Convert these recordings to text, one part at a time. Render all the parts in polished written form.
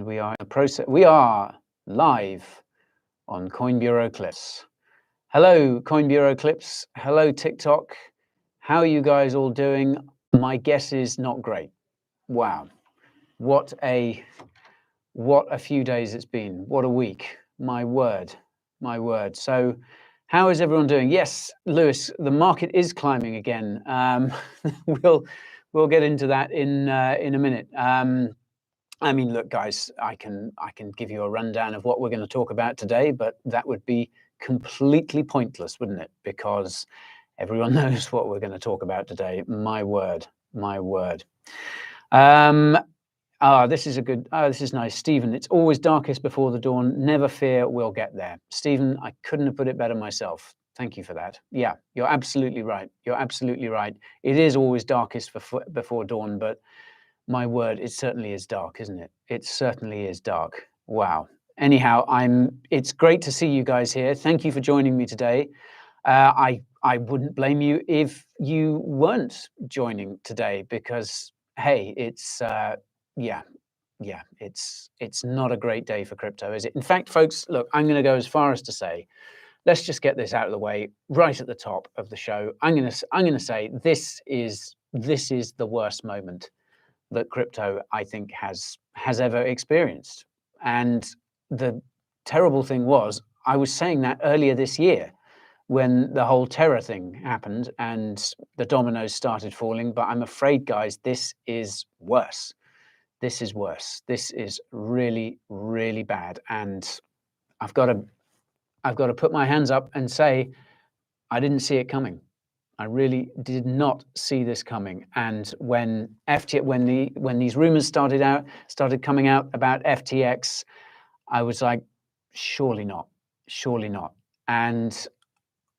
We are in the process. We are live on Coin Bureau Clips. Hello, Coin Bureau Clips. Hello, TikTok. How are you guys all doing? My guess is not great. Wow, what a few days it's been. What a week. My word, my word. So, how is everyone doing? Yes, Lewis, the market is climbing again. We'll get into that in a minute. I mean, look, guys, I can give you a rundown of what we're going to talk about today, but that would be completely pointless, wouldn't it? Because everyone knows what we're going to talk about today. My word, my word. This is a good. This is nice, Stephen. It's always darkest before the dawn. Never fear, we'll get there. Stephen, I couldn't have put it better myself. Thank you for that. Yeah, you're absolutely right. You're absolutely right. It is always darkest before dawn, but my word, it certainly is dark, isn't it? It certainly is dark. Wow. Anyhow, it's great to see you guys here. Thank you for joining me today. I wouldn't blame you if you weren't joining today because, hey, it's it's not a great day for crypto, is it? In fact, folks, look, I'm going to go as far as to say, let's just get this out of the way right at the top of the show. I'm going to say this is the worst moment that crypto, I think, has ever experienced. And the terrible thing was, I was saying that earlier this year when the whole Terra thing happened and the dominoes started falling. But I'm afraid, guys, this is worse. This is worse. This is really, really bad. And I've got to put my hands up and say, I didn't see it coming. I really did not see this coming. And when these rumors started coming out about FTX, I was like, surely not, surely not. And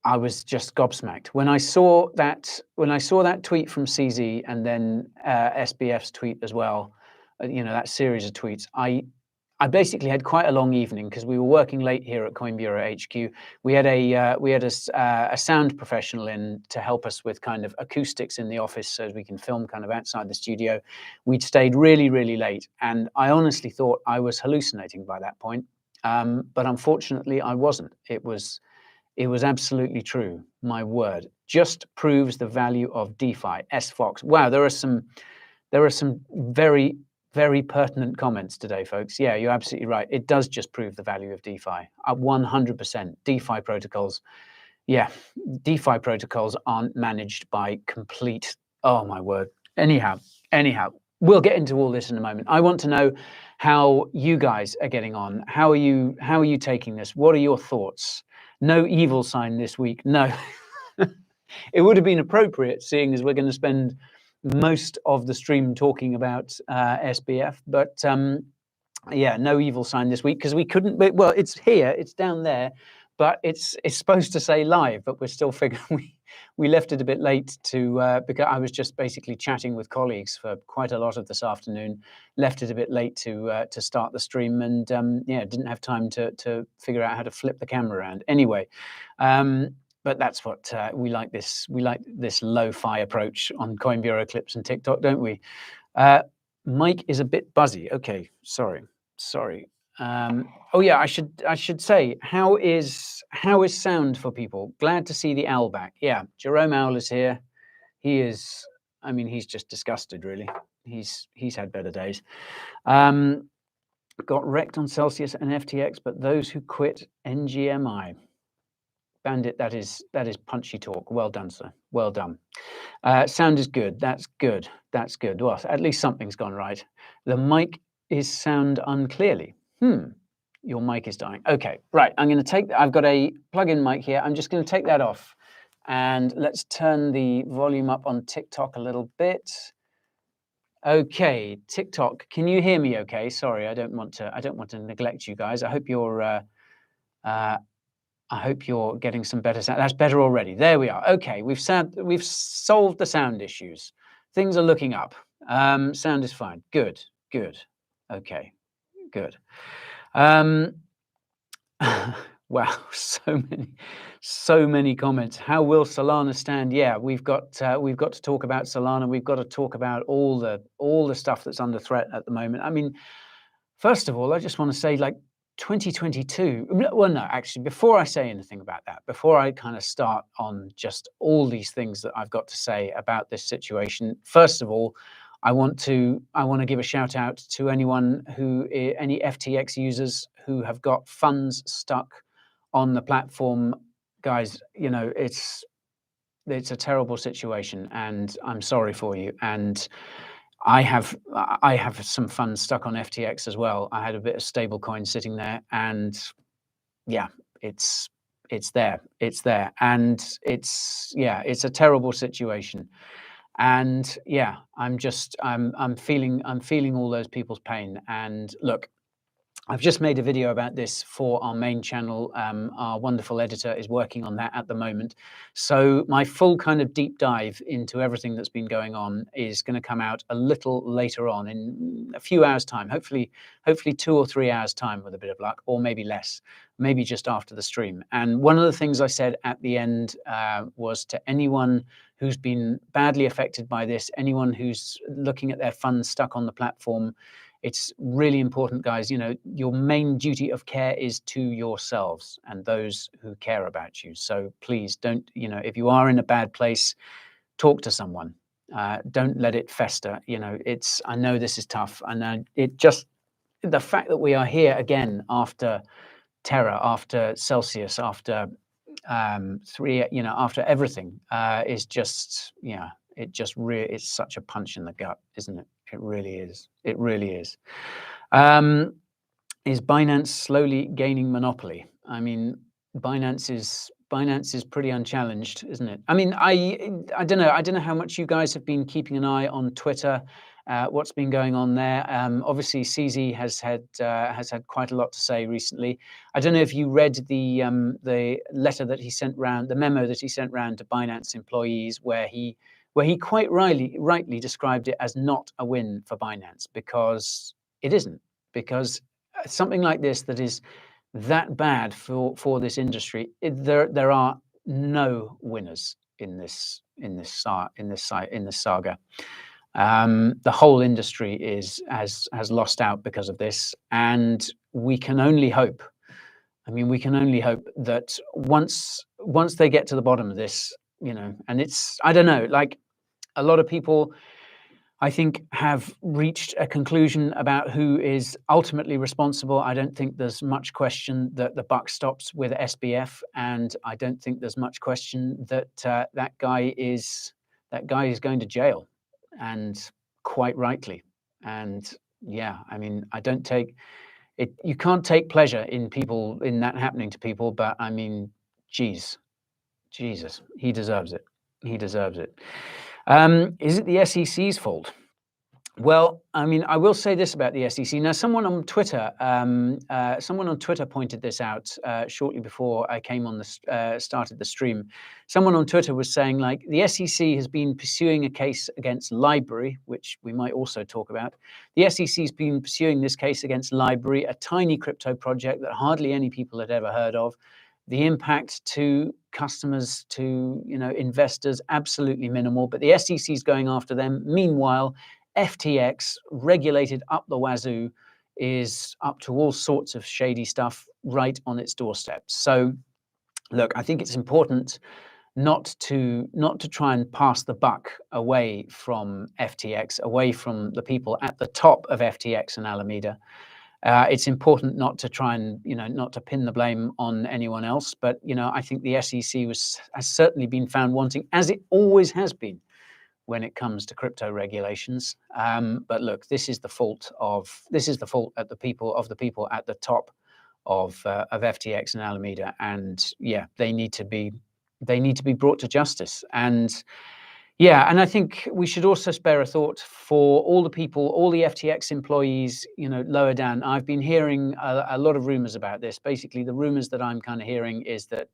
I was just gobsmacked when I saw that tweet from CZ and then SBF's tweet as well. That series of tweets. I basically had quite a long evening because we were working late here at Coin Bureau HQ. We had a sound professional in to help us with kind of acoustics in the office so we can film kind of outside the studio. We'd stayed really, really late, and I honestly thought I was hallucinating by that point. But unfortunately, I wasn't. It was absolutely true. My word, just proves the value of DeFi. SFox. Wow, there are some very, very pertinent comments today, folks. Yeah, you're absolutely right. It does just prove the value of DeFi. 100%. DeFi protocols. Yeah, DeFi protocols aren't managed by complete. Oh my word. Anyhow, we'll get into all this in a moment. I want to know how you guys are getting on. How are you taking this? What are your thoughts? No evil sign this week. No. It would have been appropriate, seeing as we're going to spend most of the stream talking about SBF, but yeah, no evil sign this week because we couldn't. Well, it's here, it's down there, but it's supposed to say live, but we're still figuring. We left it a bit late because I was just basically chatting with colleagues for quite a lot of this afternoon. Left it a bit late to start the stream, and didn't have time to figure out how to flip the camera around. Anyway. But that's what we like. We like this lo-fi approach on Coin Bureau Clips and TikTok, don't we? Mike is a bit buzzy. Okay, sorry. Oh yeah, I should say, how is sound for people? Glad to see the owl back. Yeah, Jerome Owl is here. He is. I mean, he's just disgusted. Really, he's had better days. Got wrecked on Celsius and FTX, but those who quit NGMI. Bandit, that is punchy talk. Well done, sir. Well done. Sound is good. That's good. That's good. Well, at least something's gone right. The mic is sound unclearly. Your mic is dying. Okay, right. I'm going to take. I've got a plug-in mic here. I'm just going to take that off, and let's turn the volume up on TikTok a little bit. Okay, TikTok. Can you hear me? Okay. Sorry, I don't want to neglect you guys. I hope you're getting some better sound. That's better already. There we are. Okay, we've solved the sound issues. Things are looking up. Sound is fine. Good. Okay, good. Wow, so many comments. How will Solana stand? Yeah, we've got to talk about Solana. We've got to talk about all the stuff that's under threat at the moment. I mean, First of all, I just want to say, like, 2022. Well, no, actually, before I say anything about that, before I kind of start on just all these things that I've got to say about this situation, first of all, I want to give a shout out to anyone any FTX users who have got funds stuck on the platform. Guys, it's a terrible situation, and I'm sorry for you. And I have some funds stuck on FTX as well. I had a bit of stable coin sitting there, and yeah, it's there. It's there. And it's a terrible situation. And yeah, I'm feeling all those people's pain. And look, I've just made a video about this for our main channel. Our wonderful editor is working on that at the moment. So my full kind of deep dive into everything that's been going on is going to come out a little later on in a few hours' time, hopefully 2 or 3 hours' time with a bit of luck, or maybe less, maybe just after the stream. And one of the things I said at the end was to anyone who's been badly affected by this, anyone who's looking at their funds stuck on the platform, it's really important, guys. Your main duty of care is to yourselves and those who care about you. So please don't, if you are in a bad place, talk to someone. Don't let it fester. I know this is tough. I know the fact that we are here again after Terra, after Celsius, after after everything, is just, it's such a punch in the gut, isn't it? It really is. It really is. Is Binance slowly gaining monopoly? I mean, Binance is pretty unchallenged, isn't it? I mean, I don't know. I don't know how much you guys have been keeping an eye on Twitter. What's been going on there? Obviously, CZ has had quite a lot to say recently. I don't know if you read the letter that he sent round, the memo that he sent round to Binance employees, where he quite rightly described it as not a win for Binance, because it isn't. Because something like this that is that bad for this industry, there are no winners in this saga. The whole industry has lost out because of this, and we can only hope. I mean, we can only hope that once they get to the bottom of this, and I don't know, like, a lot of people, I think, have reached a conclusion about who is ultimately responsible. I don't think there's much question that the buck stops with SBF, and I don't think there's much question that that guy is going to jail, and quite rightly. And yeah, I mean, I don't take it. You can't take pleasure in that happening to people, but I mean, Jesus, he deserves it. He deserves it. Is it the SEC's fault? Well, I mean, I will say this about the SEC. Now, someone on Twitter pointed this out shortly before I came on started the stream. Someone on Twitter was saying, like, the SEC has been pursuing a case against Library, which we might also talk about. The SEC has been pursuing this case against Library, a tiny crypto project that hardly any people had ever heard of. The impact to customers, to investors, absolutely minimal. But the SEC is going after them. Meanwhile, FTX, regulated up the wazoo, is up to all sorts of shady stuff right on its doorstep. So, look, I think it's important not to try and pass the buck away from FTX, away from the people at the top of FTX and Alameda. It's important not to try and not to pin the blame on anyone else. But I think the SEC has certainly been found wanting, as it always has been when it comes to crypto regulations. But look, this is the fault at the people at the top of FTX and Alameda, and yeah, they need to be brought to justice. And yeah, and I think we should also spare a thought for all the people, all the FTX employees, lower down. I've been hearing a lot of rumors about this. Basically, the rumors that I'm kind of hearing is that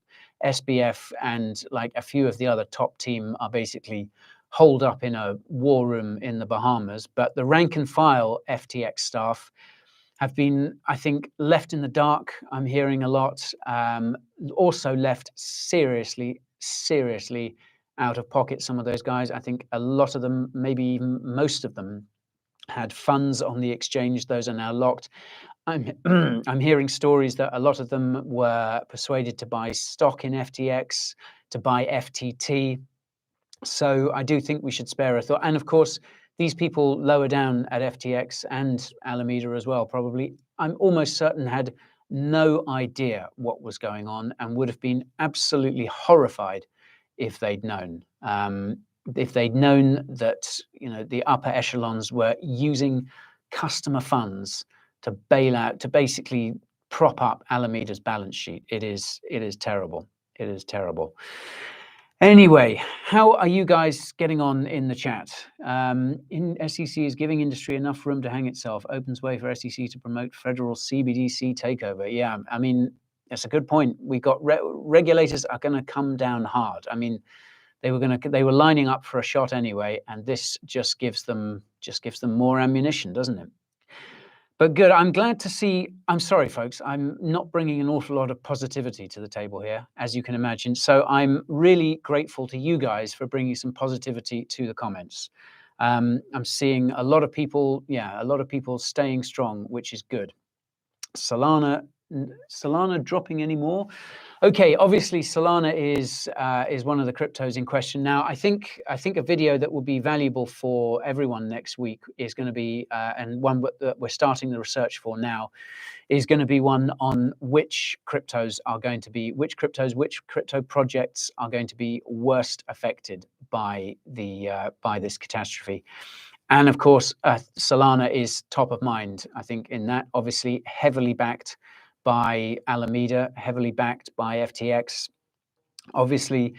SBF and like a few of the other top team are basically holed up in a war room in the Bahamas. But the rank and file FTX staff have been, I think, left in the dark. I'm hearing a lot. Also left seriously out of pocket, some of those guys. I think a lot of them, maybe even most of them, had funds on the exchange. Those are now locked. I'm hearing stories that a lot of them were persuaded to buy stock in FTX, to buy FTT. So I do think we should spare a thought. And of course, these people lower down at FTX and Alameda as well, probably, I'm almost certain, had no idea what was going on and would have been absolutely horrified if they'd known. If they'd known that, you know, the upper echelons were using customer funds to bail out, to basically prop up Alameda's balance sheet. It is terrible. It is terrible. Anyway, how are you guys getting on in the chat? SEC is giving industry enough room to hang itself. Opens way for SEC to promote federal CBDC takeover. Yeah, I mean, that's a good point. We got regulators are going to come down hard. I mean, they were lining up for a shot anyway, and this just gives them more ammunition, doesn't it? But good. I'm glad to see. I'm sorry, folks. I'm not bringing an awful lot of positivity to the table here, as you can imagine. So I'm really grateful to you guys for bringing some positivity to the comments. I'm seeing a lot of people, a lot of people staying strong, which is good. Solana dropping any more? Okay, obviously Solana is one of the cryptos in question. Now, I think a video that will be valuable for everyone next week is going to be, and one that we're starting the research for now, is going to be one on which crypto projects are going to be worst affected by this catastrophe. And of course, Solana is top of mind, I think, in that. Obviously, heavily backed by Alameda, heavily backed by FTX. Obviously,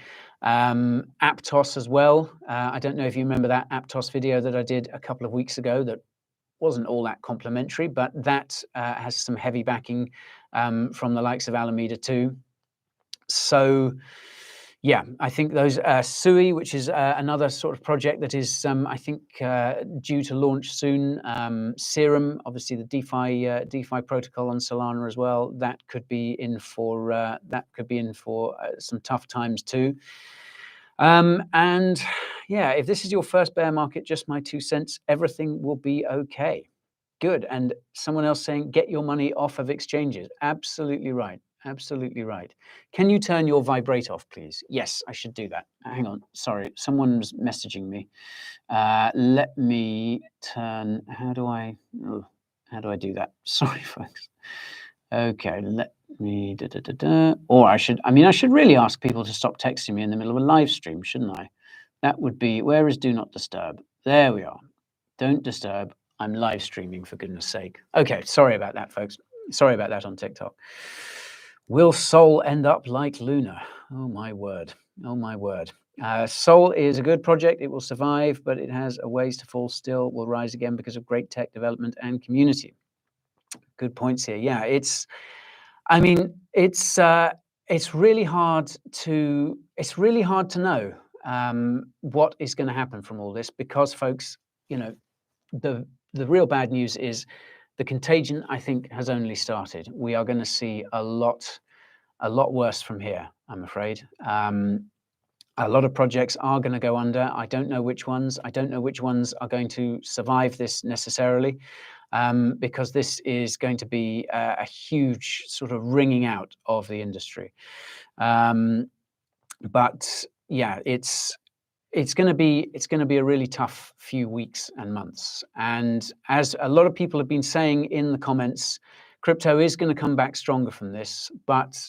Aptos as well. I don't know if you remember that Aptos video that I did a couple of weeks ago that wasn't all that complimentary, but that has some heavy backing from the likes of Alameda too. So, yeah, I think those Sui, which is another sort of project that is, I think, due to launch soon. Serum, obviously the DeFi protocol on Solana as well. That could be in for some tough times too. And yeah, if this is your first bear market, just my 2 cents. Everything will be okay. Good. And someone else saying, get your money off of exchanges. Absolutely right. Absolutely right. Can you turn your vibrate off, please? Yes, I should do that. Hang on. Sorry, someone's messaging me. Let me turn. How do I do that? Sorry, folks. Okay, let me. Or I should really ask people to stop texting me in the middle of a live stream, shouldn't I? That would be. Where is do not disturb? There we are. Don't disturb. I'm live streaming, for goodness sake. Okay, sorry about that, folks. Sorry about that on TikTok. Will Sol end up like Luna? Oh, my word. Oh, my word. Sol is a good project. It will survive, but it has a ways to fall still. Will rise again because of great tech development and community. Good points here. Yeah, it's really hard to know what is going to happen from all this, because, folks, you know, the real bad news is the contagion, I think, has only started. We are going to see a lot worse from here, I'm afraid. A lot of projects are going to go under. I don't know which ones. I don't know which ones are going to survive this necessarily, because this is going to be a huge sort of wringing out of the industry. But yeah, it's going to be a really tough few weeks and months. And as a lot of people have been saying in the comments, crypto is going to come back stronger from this. But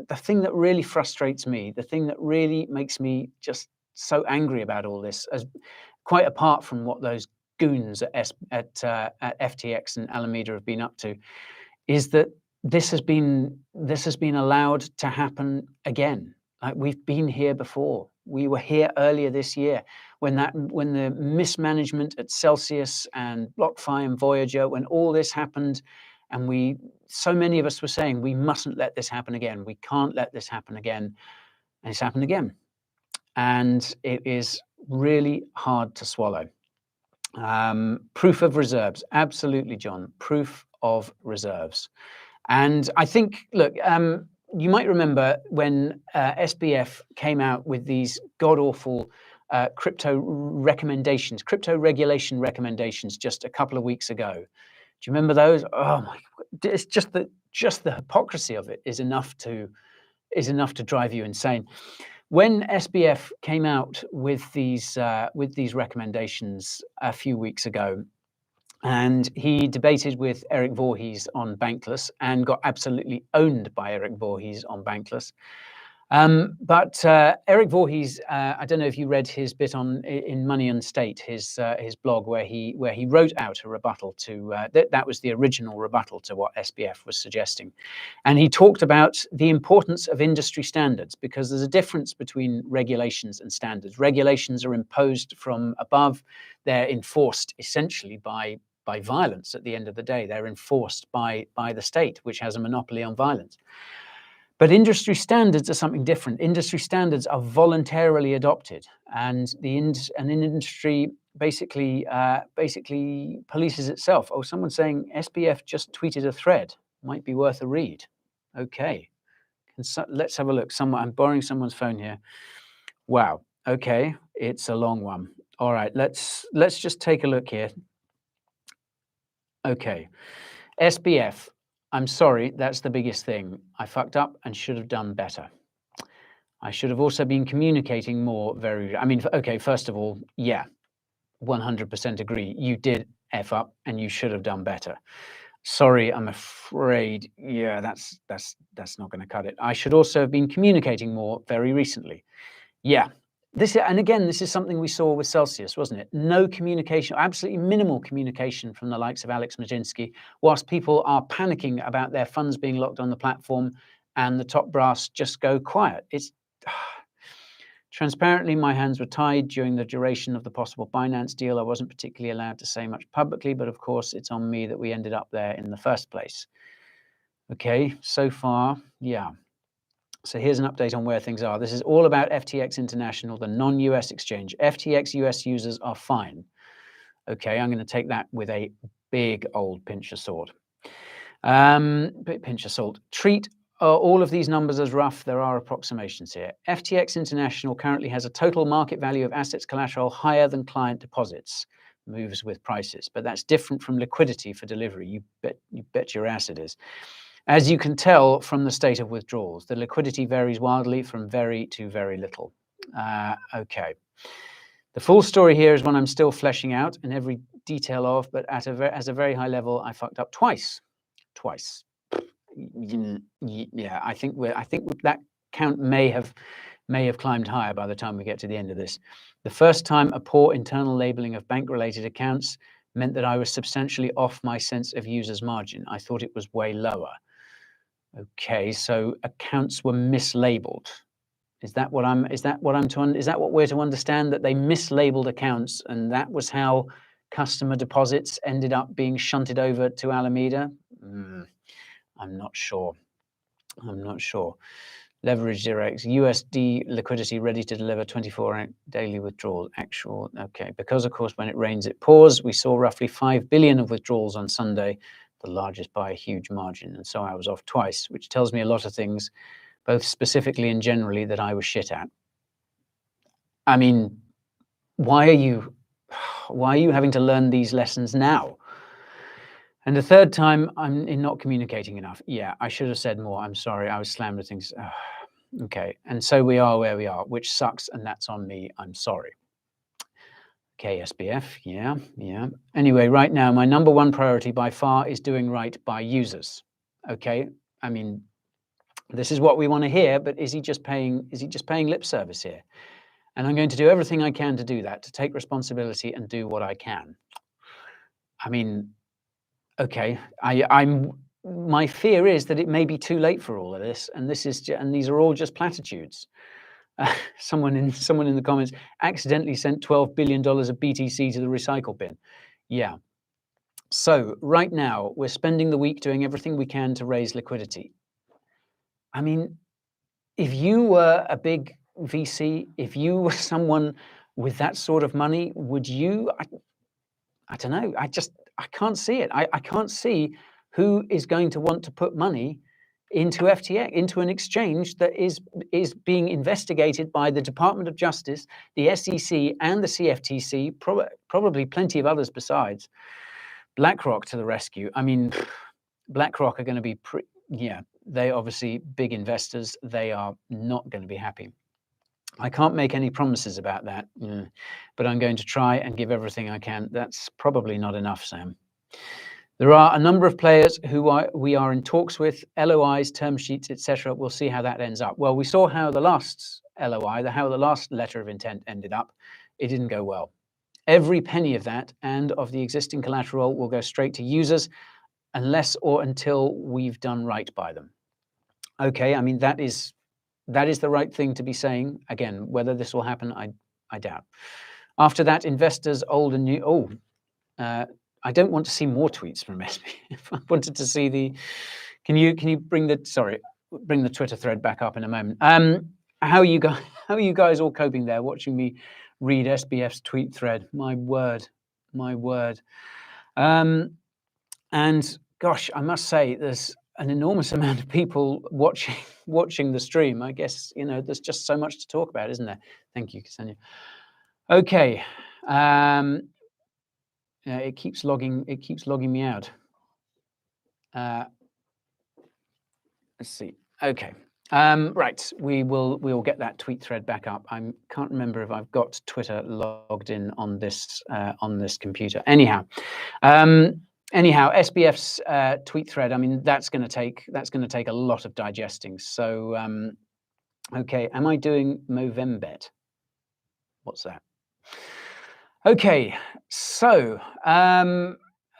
the thing that really frustrates me, the thing that really makes me just so angry about all this, as quite apart from what those goons at FTX and Alameda have been up to, is that this has been allowed to happen again. Like, we've been here before. We were here earlier this year when the mismanagement at Celsius and BlockFi and Voyager, when all this happened, and so many of us were saying, we mustn't let this happen again. We can't let this happen again. And it's happened again. And it is really hard to swallow. Proof of reserves. Absolutely, John. Proof of reserves. And I think, look, you might remember when SBF came out with these god-awful crypto recommendations, crypto regulation recommendations just a couple of weeks ago. Do you remember those? Oh my! It's just the hypocrisy of it is enough to drive you insane. When SBF came out with these recommendations a few weeks ago, and he debated with Eric Voorhees on Bankless and got absolutely owned by Eric Voorhees on Bankless. But Eric Voorhees, I don't know if you read his bit in Money and State, his blog, where he wrote out a rebuttal to that was the original rebuttal to what SBF was suggesting, and he talked about the importance of industry standards, because there's a difference between regulations and standards. Regulations are imposed from above; they're enforced essentially by violence. At the end of the day, they're enforced by the state, which has a monopoly on violence. But industry standards are something different. Industry standards are voluntarily adopted, and an industry basically polices itself. Oh, someone's saying SBF just tweeted a thread. Might be worth a read. Okay, let's have a look. I'm borrowing someone's phone here. Wow. Okay, it's a long one. All right, let's just take a look here. Okay, SBF. I'm sorry, that's the biggest thing. I fucked up and should have done better. I should have also been communicating more. Okay, first of all, yeah, 100% agree. You did F up and you should have done better. Sorry, I'm afraid, yeah, that's not going to cut it. I should also have been communicating more very recently. Yeah. This is something we saw with Celsius, wasn't it? No communication, absolutely minimal communication from the likes of Alex Majinsky, whilst people are panicking about their funds being locked on the platform and the top brass just go quiet. It's transparently, my hands were tied during the duration of the possible Binance deal. I wasn't particularly allowed to say much publicly, but of course it's on me that we ended up there in the first place. Okay, so far, yeah. So here's an update on where things are. This is all about FTX International, the non-US exchange. FTX US users are fine. Okay, I'm going to take that with a big old pinch of salt. Pinch of salt. Treat all of these numbers as rough. There are approximations here. FTX International currently has a total market value of assets collateral higher than client deposits. Moves with prices, but that's different from liquidity for delivery. You bet your ass it is. As you can tell from the state of withdrawals, the liquidity varies wildly from very to very little. Okay. The full story here is one I'm still fleshing out in every detail of, but as a very high level, I fucked up twice. Yeah, I think that count may have climbed higher by the time we get to the end of this. The first time, a poor internal labeling of bank-related accounts meant that I was substantially off my sense of user's margin. I thought it was way lower. Okay, so accounts were mislabeled. Is that what we're to understand, that they mislabeled accounts and that was how customer deposits ended up being shunted over to Alameda? I'm not sure. Leverage direct USD liquidity ready to deliver 24-hour daily withdrawals. Actual, okay, because of course when it rains it pours. We saw roughly 5 billion of withdrawals on Sunday, the largest by a huge margin, and so I was off twice, which tells me a lot of things, both specifically and generally, that I was shit at. I mean, why are you having to learn these lessons now? And the third time, I'm in not communicating enough. Yeah, I should have said more. I'm sorry, I was slammed with things. Okay, and so we are where we are, which sucks, and that's on me. I'm sorry. Okay, SBF, yeah. Anyway, right now, my number one priority by far is doing right by users. Okay, I mean, this is what we want to hear, but is he just paying lip service here? And I'm going to do everything I can to do that, to take responsibility and do what I can. I mean, okay, my fear is that it may be too late for all of this, and these are all just platitudes. Someone in the comments accidentally sent $12 billion of BTC to the recycle bin. Yeah. So right now we're spending the week doing everything we can to raise liquidity. I mean, if you were a big VC, if you were someone with that sort of money, would you? I don't know. I can't see it. I can't see who is going to want to put money into FTX, into an exchange that is being investigated by the Department of Justice, the SEC, and the CFTC, probably plenty of others besides. BlackRock to the rescue. I mean, BlackRock are going to be, they obviously big investors. They are not going to be happy. I can't make any promises about that, but I'm going to try and give everything I can. That's probably not enough, Sam. There are a number of players who we are in talks with, LOIs, term sheets, etc. We'll see how that ends up. Well, we saw how the last LOI, how the last letter of intent ended up. It didn't go well. Every penny of that and of the existing collateral will go straight to users unless or until we've done right by them. Okay, I mean, that is the right thing to be saying. Again, whether this will happen, I doubt. After that, investors, old and new. I don't want to see more tweets from SBF. I wanted to see the. Can you bring the Twitter thread back up in a moment? How are you guys all coping there? Watching me read SBF's tweet thread. My word. And gosh, I must say, there's an enormous amount of people watching the stream. I guess there's just so much to talk about, isn't there? Thank you, Ksenia. Okay. It keeps logging me out. Let's see. Okay. Right. We will get that tweet thread back up. I can't remember if I've got Twitter logged in on this computer. Anyhow, SBF's tweet thread. I mean, that's going to take a lot of digesting. So, okay. Am I doing Movembet? What's that? Okay, so,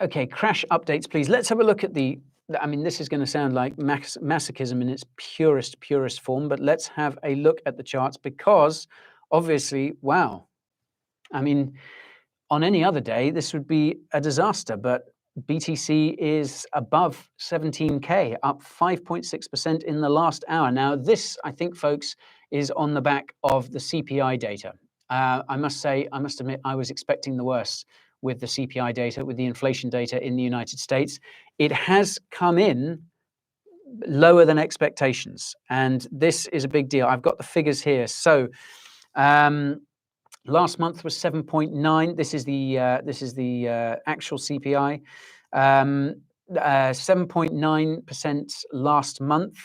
okay, crash updates, please. Let's have a look at I mean, this is going to sound like masochism in its purest form, but let's have a look at the charts because, obviously, wow. I mean, on any other day, this would be a disaster, but BTC is above 17K, up 5.6% in the last hour. Now, this, I think, folks, is on the back of the CPI data. I must admit, I was expecting the worst with the CPI data, with the inflation data in the United States. It has come in lower than expectations, and this is a big deal. I've got the figures here. So, last month was 7.9. This is the actual CPI. 7.9% last month.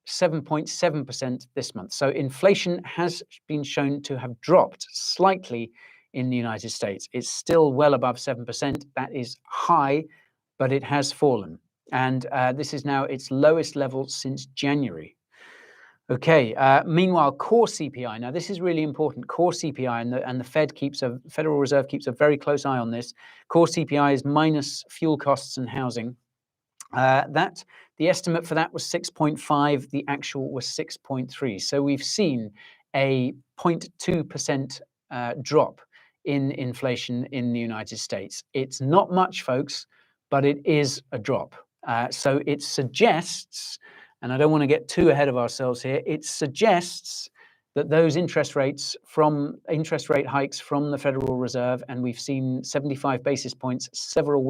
7.7% this month. So inflation has been shown to have dropped slightly in the United States. It's still well above 7%. That is high, but it has fallen. And this is now its lowest level since January. Okay. Meanwhile, core CPI. Now, this is really important. Core CPI, and the Federal Reserve keeps a very close eye on this. Core CPI is minus fuel costs and housing. The estimate for that was 6.5. The actual was 6.3. So we've seen a 0.2% drop in inflation in the United States. It's not much, folks, but it is a drop. So it suggests, and I don't want to get too ahead of ourselves here, it suggests that those interest rate hikes from the Federal Reserve, and we've seen 75 basis points several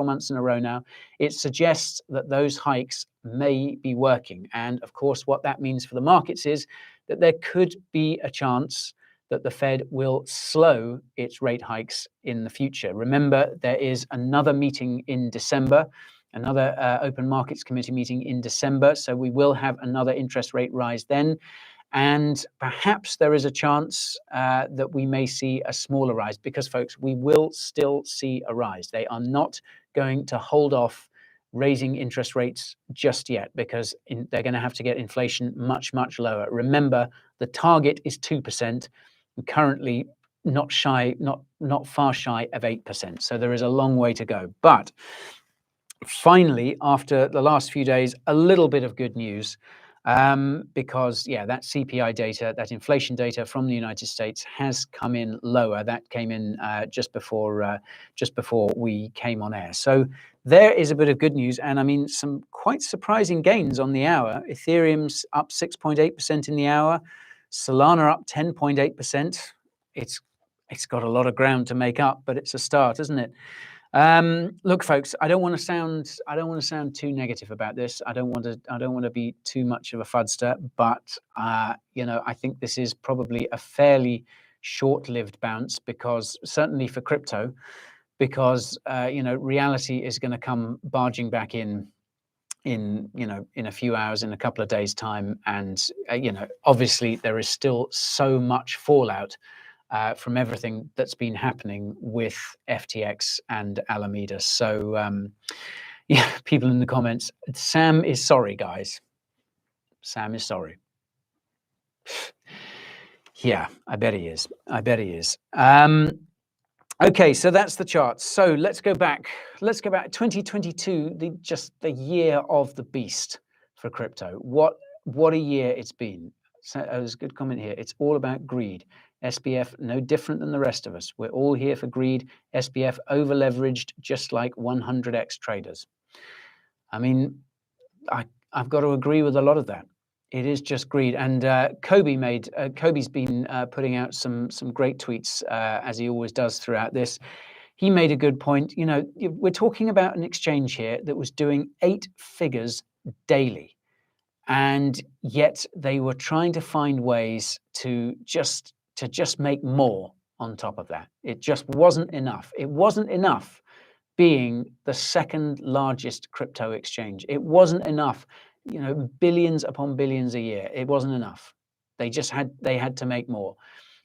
months in a row now, it suggests that those hikes may be working. And of course, what that means for the markets is that there could be a chance that the Fed will slow its rate hikes in the future. Remember, there is another meeting in December, another Open Markets Committee meeting in December, so we will have another interest rate rise then. And perhaps there is a chance that we may see a smaller rise because, folks, we will still see a rise. They are not going to hold off raising interest rates just yet because they're going to have to get inflation much, much lower. Remember, the target is 2%, currently not far shy of 8%. So there is a long way to go. But finally, after the last few days, a little bit of good news. Because that CPI data, that inflation data from the United States has come in lower. That came in just before we came on air. So there is a bit of good news, and I mean some quite surprising gains on the hour. Ethereum's up 6.8% in the hour. Solana up 10.8%. It's got a lot of ground to make up, but it's a start, isn't it? Look, folks, I don't want to sound too negative about this. I don't want to be too much of a fudster, but you know, I think this is probably a fairly short-lived bounce, because certainly for crypto, because you know, reality is going to come barging back in you know, in a few hours, in a couple of days' time, and you know, obviously there is still so much fallout from everything that's been happening with FTX and Alameda. So yeah, people in the comments, Sam is sorry, guys. Sam is sorry. Yeah, I bet he is. I bet he is. Okay, so that's the charts. So let's go back. Let's go back. 2022, just the year of the beast for crypto. What a year it's been. So, there's a good comment here. It's all about greed. SBF, no different than the rest of us. We're all here for greed. SBF over leveraged, just like 100x traders. I mean, I've got to agree with a lot of that. It is just greed. And Kobe's been putting out some great tweets, as he always does throughout this. He made a good point. You know, we're talking about an exchange here that was doing 8 figures daily, and yet they were trying to find ways to just make more on top of that. It just wasn't enough. It wasn't enough being the second largest crypto exchange. It wasn't enough, you know, billions upon billions a year. It wasn't enough. They had to make more,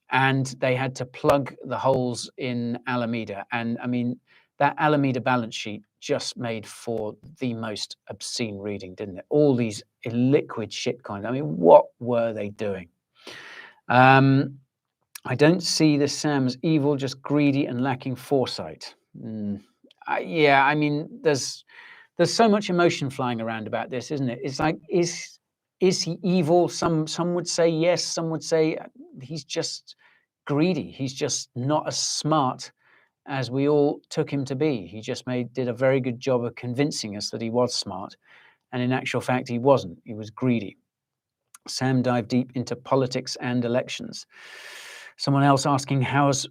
and they had to plug the holes in Alameda. And I mean, that Alameda balance sheet just made for the most obscene reading, didn't it? All these illiquid shitcoins. I mean, what were they doing? I don't see the Sam's evil, just greedy and lacking foresight. Yeah, I mean, there's so much emotion flying around about this, isn't it? It's like, is he evil? Some would say yes. Some would say he's just greedy. He's just not as smart as we all took him to be. He just did a very good job of convincing us that he was smart, and in actual fact, he wasn't. He was greedy. Sam dived deep into politics and elections. Someone else asking, how's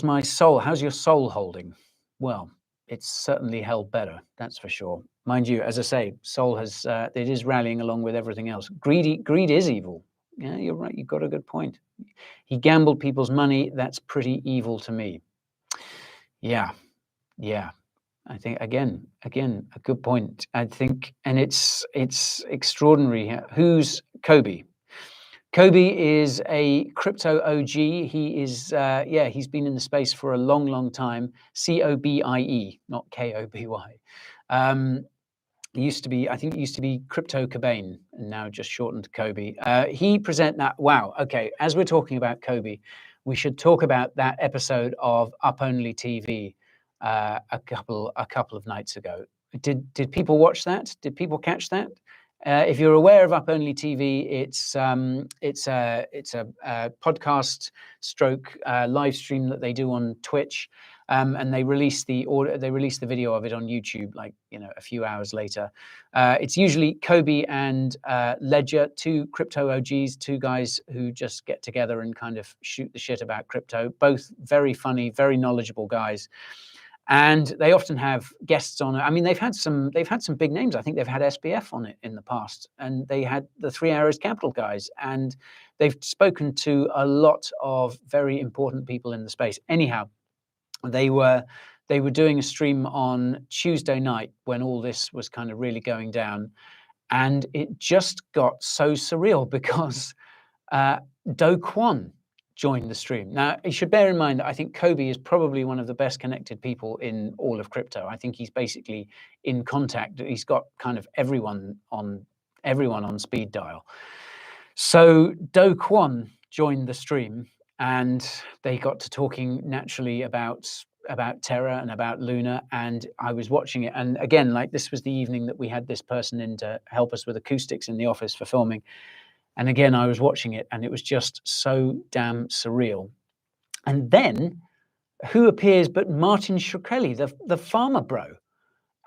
my soul? How's your soul holding? Well, it's certainly held better, that's for sure. Mind you, as I say, soul has it is rallying along with everything else. Greed is evil. Yeah, you're right. You've got a good point. He gambled people's money. That's pretty evil to me. Yeah. I think again, a good point. I think, and it's extraordinary. Who's Kobe? Kobe is a crypto OG. He is, he's been in the space for a long time. COBIE, not KOBY. Used to be, I think it used to be Crypto Cobain, and now just shortened to Kobe. He present that. Wow. Okay. As we're talking about Kobe, we should talk about that episode of Up Only TV a couple of nights ago. Did people watch that? Did people catch that? If you're aware of Up Only TV, it's a podcast stroke live stream that they do on Twitch, and they release the video of it on YouTube, like, you know, a few hours later. It's usually Kobe and Ledger, 2 crypto OGs, 2 guys who just get together and kind of shoot the shit about crypto. Both very funny, very knowledgeable guys. And they often have guests on it. I mean, they've had some big names. I think they've had SBF on it in the past, and they had the 3 Arrows Capital guys, and they've spoken to a lot of very important people in the space. Anyhow, they were doing a stream on Tuesday night when all this was kind of really going down, and it just got so surreal because Do Kwon join the stream. Now, you should bear in mind that I think Kobe is probably one of the best connected people in all of crypto. I think he's basically in contact. He's got kind of everyone on speed dial. So Do Kwon joined the stream, and they got to talking naturally about Terra and about Luna, and I was watching it. And again, like, this was the evening that we had this person in to help us with acoustics in the office for filming. And again, I was watching it, and it was just so damn surreal. And then, who appears but Martin Shkreli, the farmer bro?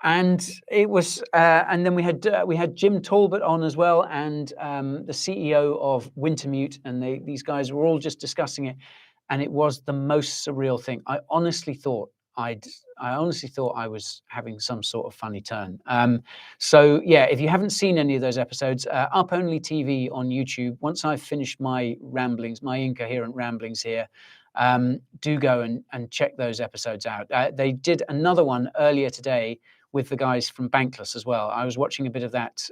And it was, and then we had Jim Talbot on as well, and the CEO of Wintermute, and these guys were all just discussing it, and it was the most surreal thing. I honestly thought I honestly thought I was having some sort of funny turn. So yeah, if you haven't seen any of those episodes, Up Only TV on YouTube, once I've finished my ramblings, my incoherent ramblings here, do go and check those episodes out. They did another one earlier today with the guys from Bankless as well. I was watching a bit of that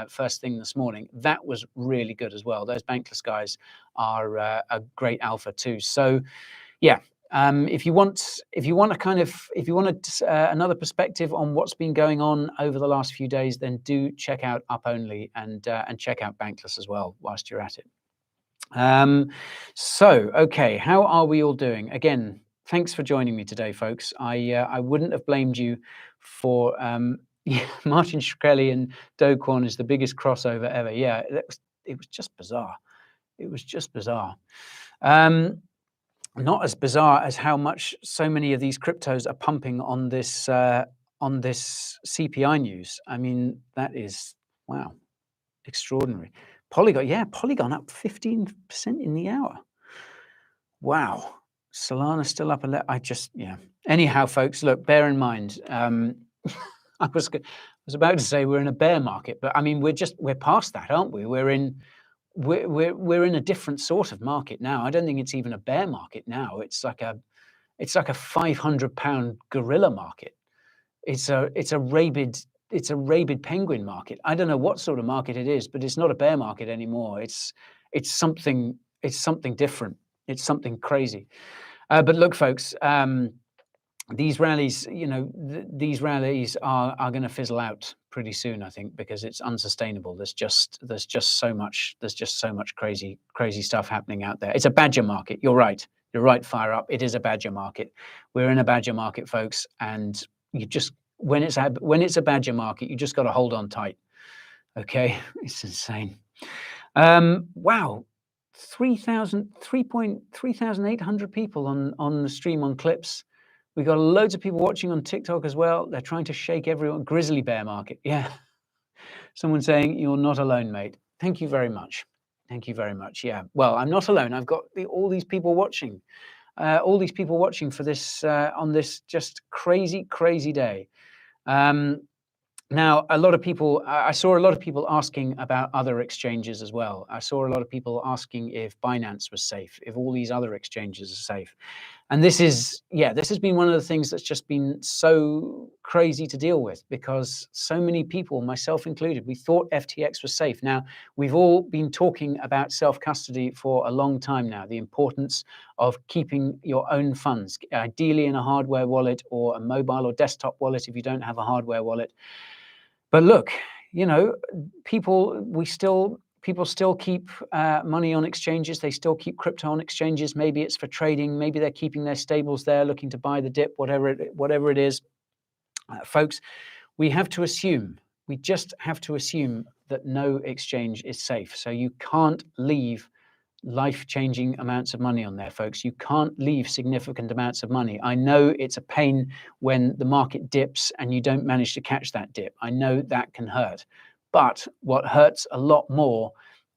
first thing this morning. That was really good as well. Those Bankless guys are a great alpha too. So yeah, if you want another perspective on what's been going on over the last few days, then do check out Up Only and check out Bankless as well whilst you're at it. So okay, how are we all doing? Again, thanks for joining me today, folks. I wouldn't have blamed you for yeah, Martin Shkreli and Do Kwon is the biggest crossover ever. Yeah, it was just bizarre. It was just bizarre. Not as bizarre as how much so many of these cryptos are pumping on this CPI news. I mean, that is, wow, extraordinary. Polygon, yeah, Polygon up 15% in the hour. Wow. Solana still up yeah. Anyhow, folks, look, bear in mind, I was about to say we're in a bear market, but I mean, we're past that, aren't we? We're in a different sort of market now. I don't think it's even a bear market now. It's like a £500 gorilla market. It's a rabid penguin market. I don't know what sort of market it is, but it's not a bear market anymore. It's something different. It's something crazy. But look, folks, these rallies, these rallies are going to fizzle out pretty soon, I think, because it's unsustainable. There's just so much crazy stuff happening out there. It's a badger market. You're right, Fire Up. It is a badger market. We're in a badger market, folks, and you just when it's a badger market, you just got to hold on tight. Okay, it's insane. Wow. 3,800 people on the stream on Clips. We've got loads of people watching on TikTok as well. They're trying to shake everyone. Grizzly bear market. Yeah. Someone saying, you're not alone, mate. Thank you very much. Thank you very much. Yeah. Well, I'm not alone. I've got all these people watching. All these people watching for this on this just crazy day. Now, a lot of people, I saw a lot of people asking about other exchanges as well. I saw a lot of people asking if Binance was safe, if all these other exchanges are safe. And this has been one of the things that's just been so crazy to deal with, because so many people, myself included, we thought FTX was safe. Now, we've all been talking about self-custody for a long time now, the importance of keeping your own funds, ideally in a hardware wallet or a mobile or desktop wallet if you don't have a hardware wallet. But look, people still keep money on exchanges. They still keep crypto on exchanges. Maybe it's for trading. Maybe they're keeping their stables there, looking to buy the dip, whatever it is. Folks, we just have to assume that no exchange is safe. So you can't leave life-changing amounts of money on there, folks. You can't leave significant amounts of money. I know it's a pain when the market dips and you don't manage to catch that dip. I know that can hurt. But what hurts a lot more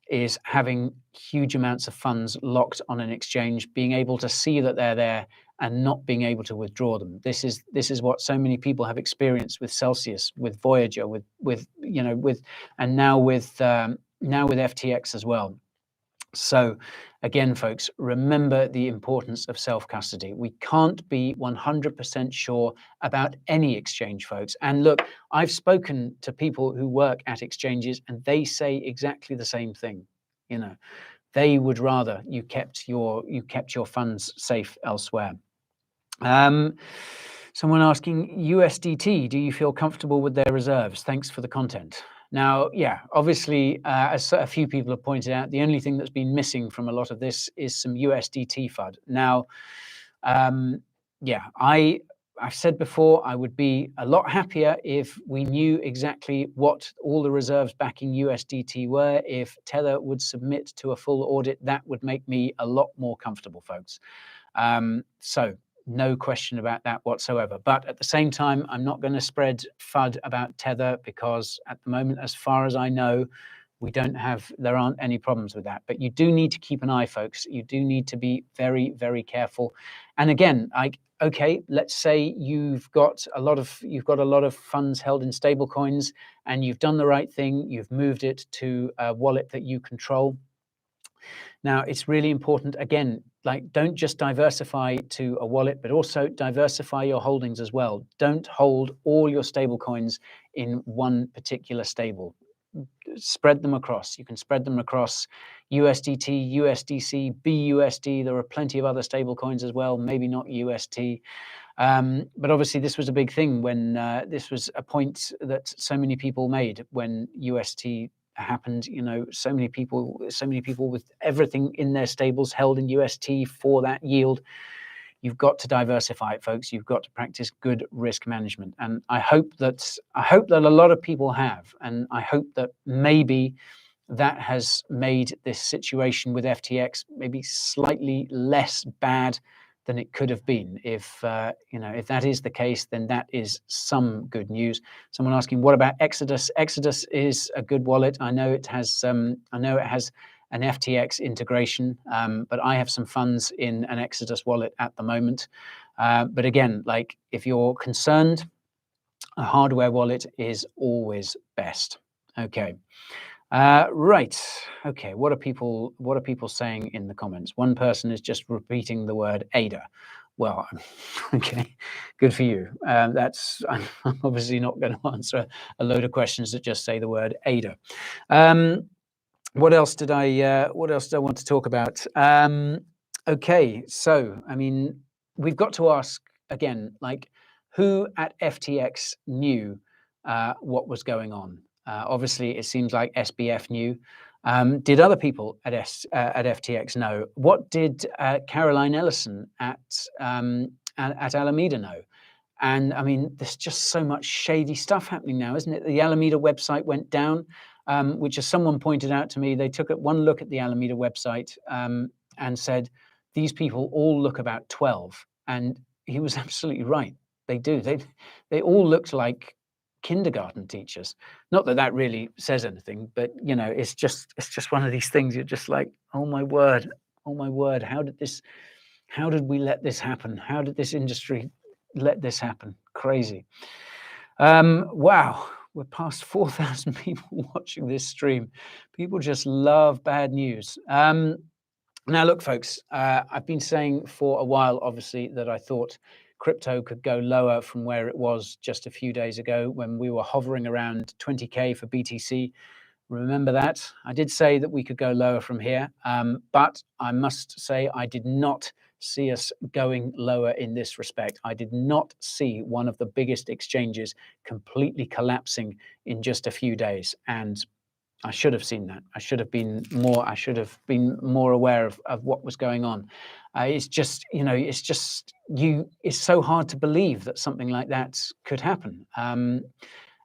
is having huge amounts of funds locked on an exchange, being able to see that they're there and not being able to withdraw them. This is what so many people have experienced with Celsius, with Voyager, and now with FTX as well. So again, folks, remember the importance of self-custody. We can't be 100% sure about any exchange, folks. And look, I've spoken to people who work at exchanges and they say exactly the same thing. They would rather you kept your funds safe elsewhere. Someone asking, USDT, do you feel comfortable with their reserves? Thanks for the content. Now, yeah, obviously, as a few people have pointed out, the only thing that's been missing from a lot of this is some USDT FUD. Now, yeah, I've said before, I would be a lot happier if we knew exactly what all the reserves backing USDT were. If Tether would submit to a full audit, that would make me a lot more comfortable, folks. So no question about that whatsoever. But at the same time, I'm not going to spread FUD about Tether because at the moment, as far as I know, there aren't any problems with that. But you do need to keep an eye, folks. You do need to be very, very careful. And again, okay, let's say you've got a lot of funds held in stable coins, and you've done the right thing. You've moved it to a wallet that you control. Now, it's really important, again, like, don't just diversify to a wallet, but also diversify your holdings as well. Don't hold all your stable coins in one particular stable. Spread them across. You can spread them across USDT, USDC, BUSD. There are plenty of other stable coins as well, maybe not UST. But obviously this was a big thing when this was a point that so many people made when UST happened. You know, so many people with everything in their stables held in UST for that yield. You've got to diversify it, folks. You've got to practice good risk management, and I hope that a lot of people have, and I hope that maybe that has made this situation with FTX maybe slightly less bad than it could have been. If if that is the case, then that is some good news. Someone asking, what about Exodus? Exodus is a good wallet. I know it has an FTX integration, but I have some funds in an Exodus wallet at the moment. But again, like, if you're concerned, a hardware wallet is always best. Okay. Right. Okay. What are people saying in the comments? One person is just repeating the word ADA. Well, okay, good for you. I'm obviously not going to answer a load of questions that just say the word ADA. What else did I want to talk about? Okay, so I mean, we've got to ask again, like, who at FTX knew what was going on? Obviously, it seems like SBF knew. Did other people at FTX know? What did Caroline Ellison at Alameda know? And I mean, there's just so much shady stuff happening now, isn't it? The Alameda website went down, which, as someone pointed out to me, they took one look at the Alameda website and said, these people all look about 12. And he was absolutely right. They do. They all looked like kindergarten teachers. Not that that really says anything, but you know, it's just one of these things. You're just like, oh my word, how did we let this happen? How did this industry let this happen? Crazy. Wow, we're past 4,000 people watching this stream. People just love bad news. Now look, folks, I've been saying for a while, obviously, that I thought crypto could go lower from where it was just a few days ago when we were hovering around 20K for BTC. Remember that? I did say that we could go lower from here, but I must say I did not see us going lower in this respect. I did not see one of the biggest exchanges completely collapsing in just a few days, and I should have seen that. I should have been more aware of what was going on. It's just, you know, it's so hard to believe that something like that could happen. And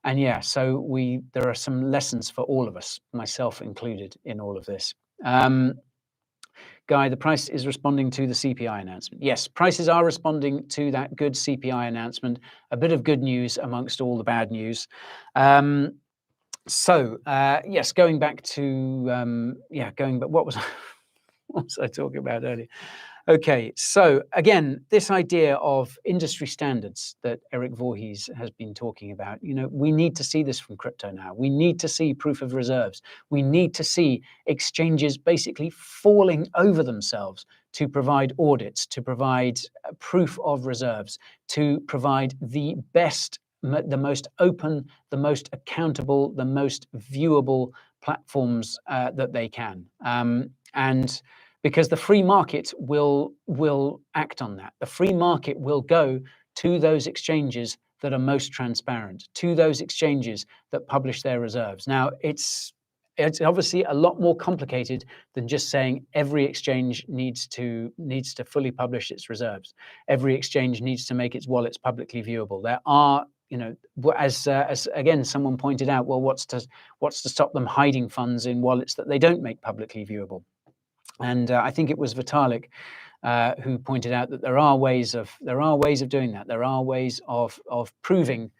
yeah, so there are some lessons for all of us, myself included, in all of this. Guy, the price is responding to the CPI announcement. Yes, prices are responding to that good CPI announcement. A bit of good news amongst all the bad news. So yes, going back to what was I talking about earlier? Okay, so again, this idea of industry standards that Eric Voorhees has been talking about, you know, we need to see this from crypto now. We need to see proof of reserves. We need to see exchanges basically falling over themselves to provide audits, to provide proof of reserves, to provide the best, the most open, the most accountable, the most viewable platforms that they can. And because the free market will act on that. The free market will go to those exchanges that are most transparent, to those exchanges that publish their reserves. Now, it's obviously a lot more complicated than just saying every exchange needs to fully publish its reserves. Every exchange needs to make its wallets publicly viewable. There are, you know, as again someone pointed out, well, what's to stop them hiding funds in wallets that they don't make publicly viewable? And I think it was Vitalik who pointed out that there are ways of doing that. There are ways of proving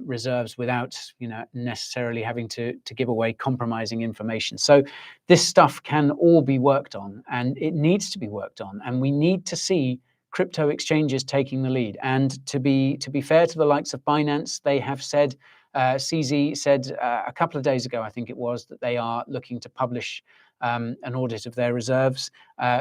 reserves without, you know, necessarily having to give away compromising information. So this stuff can all be worked on, and it needs to be worked on, and we need to see crypto exchanges taking the lead. And to be fair to the likes of Binance, they have said, CZ said a couple of days ago, I think it was, that they are looking to publish an audit of their reserves.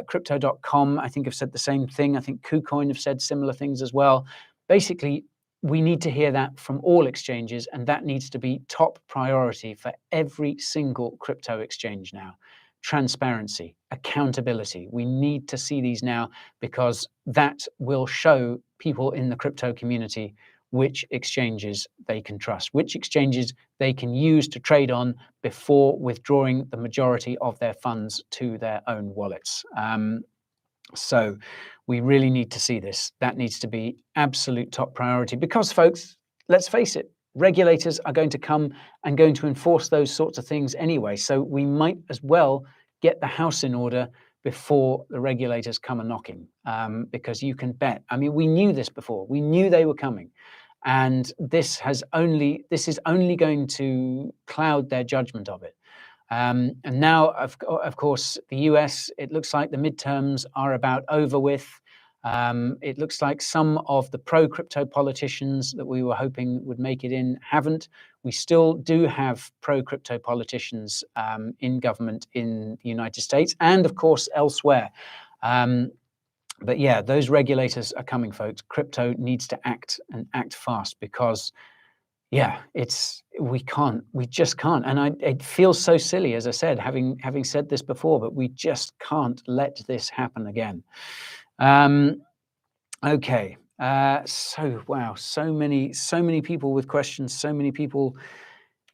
Crypto.com, I think, have said the same thing. I think KuCoin have said similar things as well. Basically, we need to hear that from all exchanges, and that needs to be top priority for every single crypto exchange now. Transparency, accountability. We need to see these now, because that will show people in the crypto community which exchanges they can trust, which exchanges they can use to trade on before withdrawing the majority of their funds to their own wallets. So we really need to see this. That needs to be absolute top priority, because, folks, let's face it, regulators are going to come and going to enforce those sorts of things anyway. So we might as well get the house in order before the regulators come a-knocking, because you can bet. I mean, we knew this before. We knew they were coming. And this is only going to cloud their judgment of it. And now, of course, the US, it looks like the midterms are about over with. It looks like some of the pro-crypto politicians that we were hoping would make it in haven't. We still do have pro-crypto politicians in government in the United States and, of course, elsewhere. But yeah, those regulators are coming, folks. Crypto needs to act, and act fast, because yeah, we just can't. And it feels so silly, as I said, having said this before, but we just can't let this happen again. Okay. So wow, so many people with questions, so many people,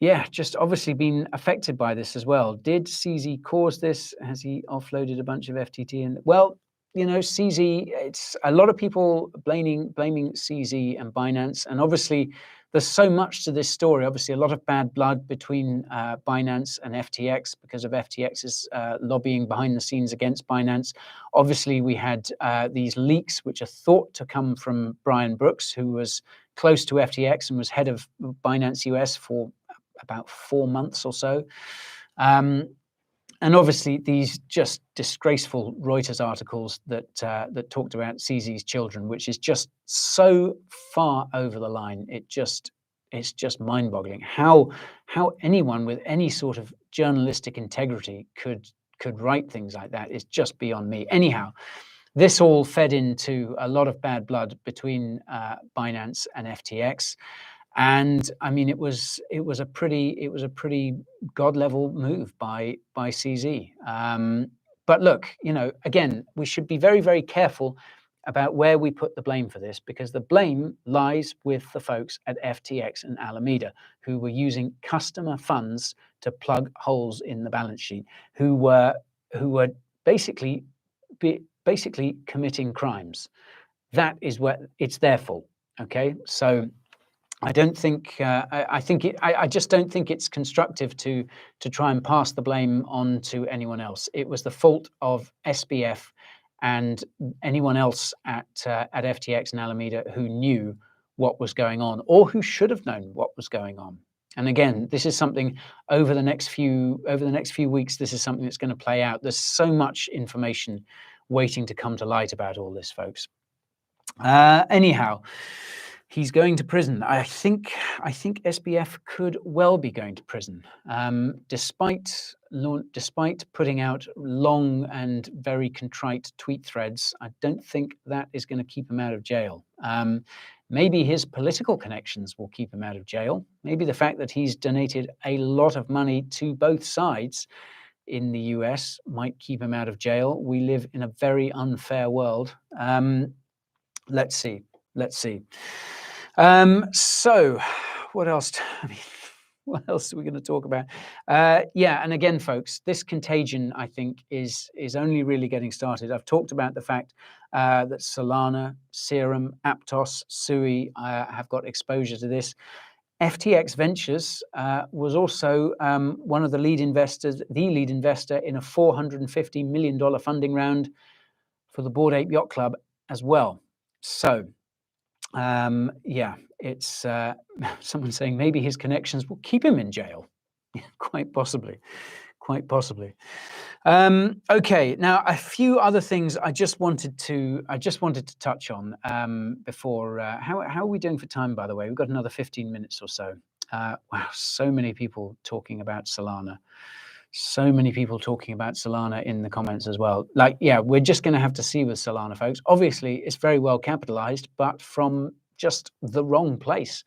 yeah, just obviously been affected by this as well. Did CZ cause this? Has he offloaded a bunch of FTT? And well, you know, CZ, it's a lot of people blaming CZ and Binance, and obviously there's so much to this story. Obviously, a lot of bad blood between Binance and FTX because of FTX's lobbying behind the scenes against Binance. Obviously, we had these leaks, which are thought to come from Brian Brooks, who was close to FTX and was head of Binance US for about 4 months or so. And obviously, these just disgraceful Reuters articles that talked about CZ's children, which is just so far over the line. It's just mind-boggling how anyone with any sort of journalistic integrity could write things like that is just beyond me. Anyhow, this all fed into a lot of bad blood between Binance and FTX. And I mean, it was a pretty god level move by CZ. But look, you know, again, we should be very, very careful about where we put the blame for this, because the blame lies with the folks at FTX and Alameda, who were using customer funds to plug holes in the balance sheet, who were basically committing crimes. That is what it's their fault. Okay, so I don't think I just don't think it's constructive to try and pass the blame on to anyone else. It was the fault of SBF and anyone else at FTX and Alameda who knew what was going on, or who should have known what was going on. And again, this is something over the next few weeks. This is something that's going to play out. There's so much information waiting to come to light about all this, folks. Anyhow, he's going to prison. I think SBF could well be going to prison, despite putting out long and very contrite tweet threads. I don't think that is going to keep him out of jail. Maybe his political connections will keep him out of jail. Maybe the fact that he's donated a lot of money to both sides in the US might keep him out of jail. We live in a very unfair world. Let's see. So what else? I mean, what else are we going to talk about? Yeah, and again, folks, this contagion, I think, is only really getting started. I've talked about the fact that Solana, Serum, Aptos, Sui have got exposure to this. FTX Ventures was also one of the lead investor in a $450 million funding round for the Bored Ape Yacht Club as well. So, yeah, it's someone saying maybe his connections will keep him in jail. Quite possibly. Quite possibly. Okay, now a few other things I just wanted to touch on before. How are we doing for time, by the way? We've got another 15 minutes or so. Wow, so many people talking about Solana. So many people talking about Solana in the comments as well. Like, yeah, we're just going to have to see with Solana, folks. Obviously, it's very well capitalized, but from just the wrong place.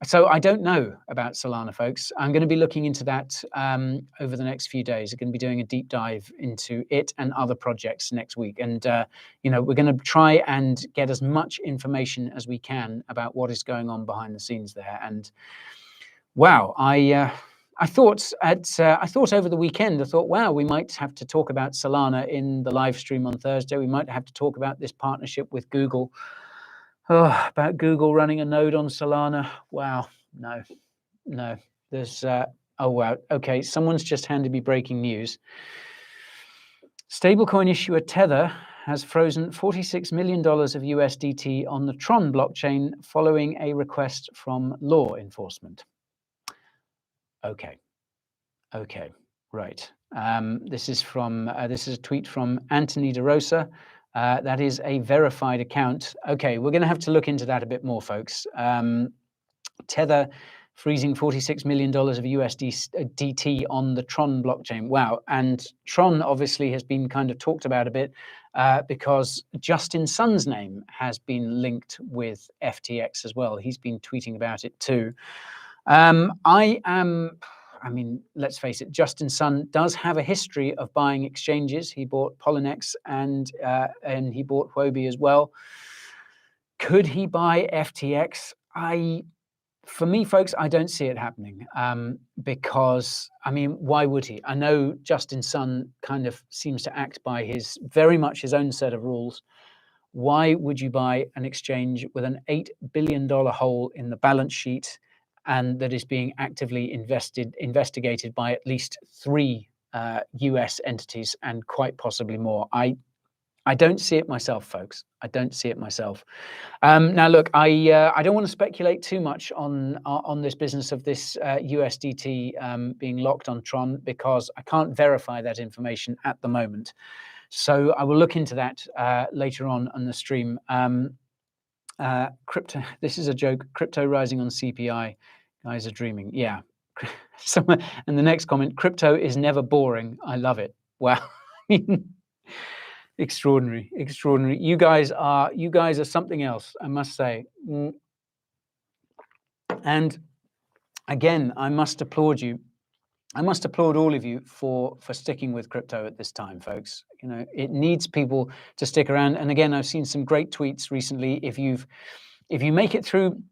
So I don't know about Solana, folks. I'm going to be looking into that over the next few days. I'm going to be doing a deep dive into it and other projects next week. And, you know, we're going to try and get as much information as we can about what is going on behind the scenes there. And wow, I thought over the weekend, I thought, wow, we might have to talk about Solana in the live stream on Thursday. We might have to talk about this partnership with Google. Oh, about Google running a node on Solana. Wow, no. There's, oh, wow. Okay, someone's just handed me breaking news. Stablecoin issuer Tether has frozen $46 million of USDT on the Tron blockchain following a request from law enforcement. Okay, right. This is a tweet from Anthony DeRosa. That is a verified account. Okay, we're going to have to look into that a bit more, folks. Tether freezing $46 million of USDT on the Tron blockchain. Wow. And Tron obviously has been kind of talked about a bit because Justin Sun's name has been linked with FTX as well. He's been tweeting about it too. I mean, let's face it, Justin Sun does have a history of buying exchanges. He bought Polynex and he bought Huobi as well. Could he buy FTX? For me, folks, I don't see it happening because, I mean, why would he? I know Justin Sun kind of seems to act by very much his own set of rules. Why would you buy an exchange with an $8 billion hole in the balance sheet and that is being actively investigated by at least 3 US entities and quite possibly more? I don't see it myself, folks. I don't see it myself. Now, look, I don't want to speculate too much on this business of this USDT being locked on Tron because I can't verify that information at the moment. So I will look into that later on the stream. Crypto. This is a joke. Crypto rising on CPI. Guys are dreaming. Yeah. And the next comment: crypto is never boring. I love it. Wow. Extraordinary. You guys are something else, I must say. And again, I must applaud you. I must applaud all of you for sticking with crypto at this time, folks. You know, it needs people to stick around. And again, I've seen some great tweets recently. If you've made it through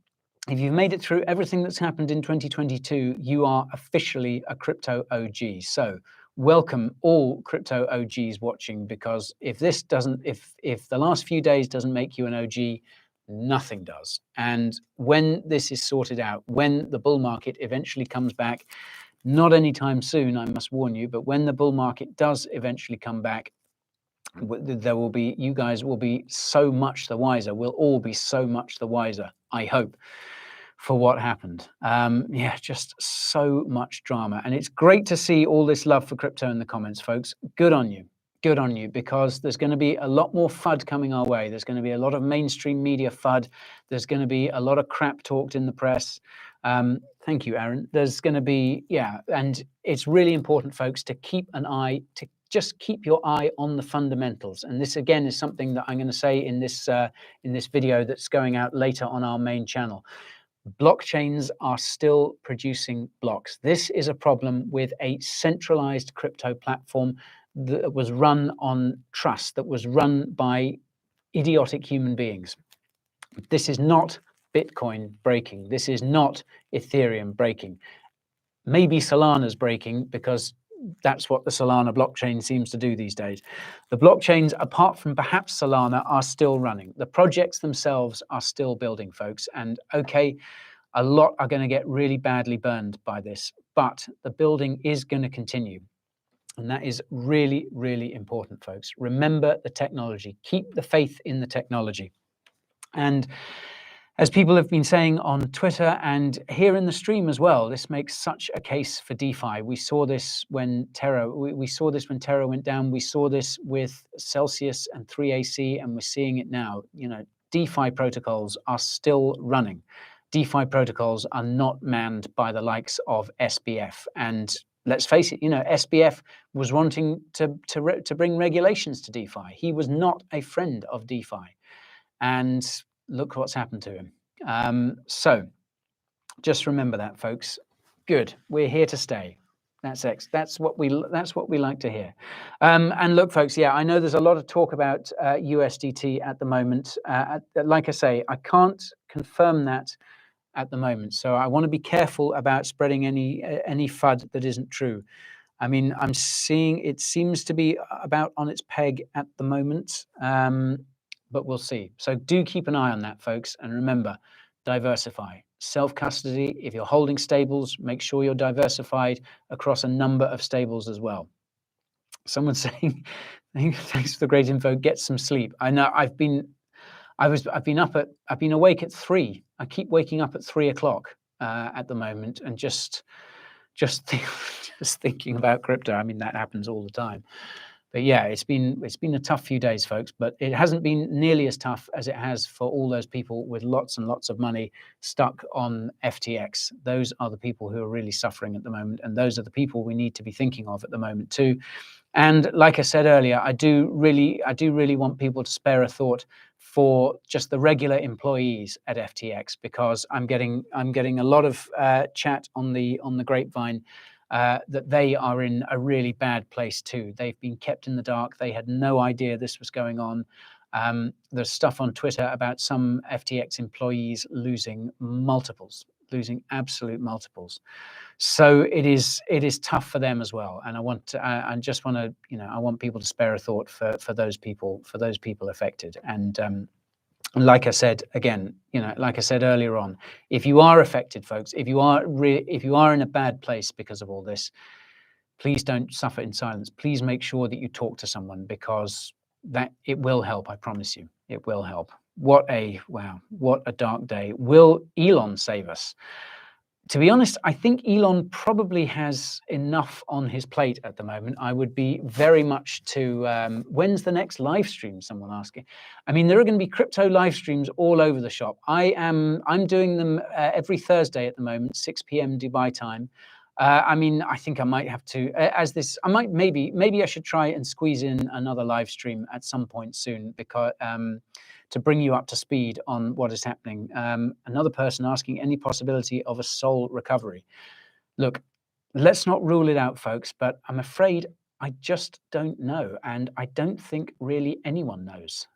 everything that's happened in 2022, you are officially a crypto OG. So welcome all crypto OGs watching, because if the last few days doesn't make you an OG, nothing does. And when this is sorted out, when the bull market eventually comes back, not anytime soon, I must warn you, but when the bull market does eventually come back, you guys will be so much the wiser. We'll all be so much the wiser, I hope, for what happened. Yeah, just so much drama. And it's great to see all this love for crypto in the comments, folks. Good on you. Good on you, because there's going to be a lot more FUD coming our way. There's going to be a lot of mainstream media FUD. There's going to be a lot of crap talked in the press. Thank you, Aaron. There's going to be, yeah, and it's really important, folks, to just keep your eye on the fundamentals. And this, again, is something that I'm going to say in this video that's going out later on our main channel. Blockchains are still producing blocks. This is a problem with a centralized crypto platform that was run on trust, that was run by idiotic human beings. This is not Bitcoin breaking. This is not Ethereum breaking. Maybe Solana's breaking, because that's what the Solana blockchain seems to do these days. The blockchains, apart from perhaps Solana, are still running. The projects themselves are still building, folks. And okay, a lot are going to get really badly burned by this, but the building is going to continue. And that is really, really important, folks. Remember the technology. Keep the faith in the technology. And As people have been saying on Twitter and here in the stream as well, this makes such a case for DeFi. We saw this when Terra, we saw this when Terra went down. We saw this with Celsius and 3AC, and we're seeing it now. You know, DeFi protocols are still running. DeFi protocols are not manned by the likes of SBF. And let's face it, you know, SBF was wanting to bring regulations to DeFi. He was not a friend of DeFi. And look what's happened to him. So just remember that, folks. Good, we're here to stay. That's what we like to hear. And look, folks, yeah, I know there's a lot of talk about USDT at the moment. Like I say, I can't confirm that at the moment, so I want to be careful about spreading any FUD that isn't true. I mean, I'm seeing it seems to be about on its peg at the moment. But we'll see. So do keep an eye on that, folks. And remember, diversify. Self-custody, if you're holding stables, make sure you're diversified across a number of stables as well. Someone's saying, thanks for the great info, get some sleep. I know I've been awake at 3. I keep waking up at 3 o'clock at the moment and just thinking about crypto. I mean, that happens all the time. But yeah, it's been a tough few days, folks, but it hasn't been nearly as tough as it has for all those people with lots and lots of money stuck on FTX. Those are the people who are really suffering at the moment, and those are the people we need to be thinking of at the moment too. And like I said earlier, I do really want people to spare a thought for just the regular employees at FTX, because I'm getting a lot of chat on the grapevine that they are in a really bad place too. They've been kept in the dark. They had no idea this was going on. There's stuff on Twitter about some FTX employees losing absolute multiples. So it is tough for them as well. And I want people to spare a thought for those people affected. And like I said again, like I said earlier on, if you are affected, folks, if you are in a bad place because of all this, please don't suffer in silence. Please make sure that you talk to someone, because that it will help. I promise you, it will help. What a dark day. Will Elon save us? To be honest, I think Elon probably has enough on his plate at the moment. I would be very much to, when's the next live stream, someone asking. I mean, there are going to be crypto live streams all over the shop. I'm doing them every Thursday at the moment, 6 p.m. Dubai time. I mean, I think I might have to, maybe I should try and squeeze in another live stream at some point soon, because to bring you up to speed on what is happening. Another person asking, any possibility of a Sol recovery? Look, let's not rule it out, folks, but I'm afraid I just don't know. And I don't think really anyone knows.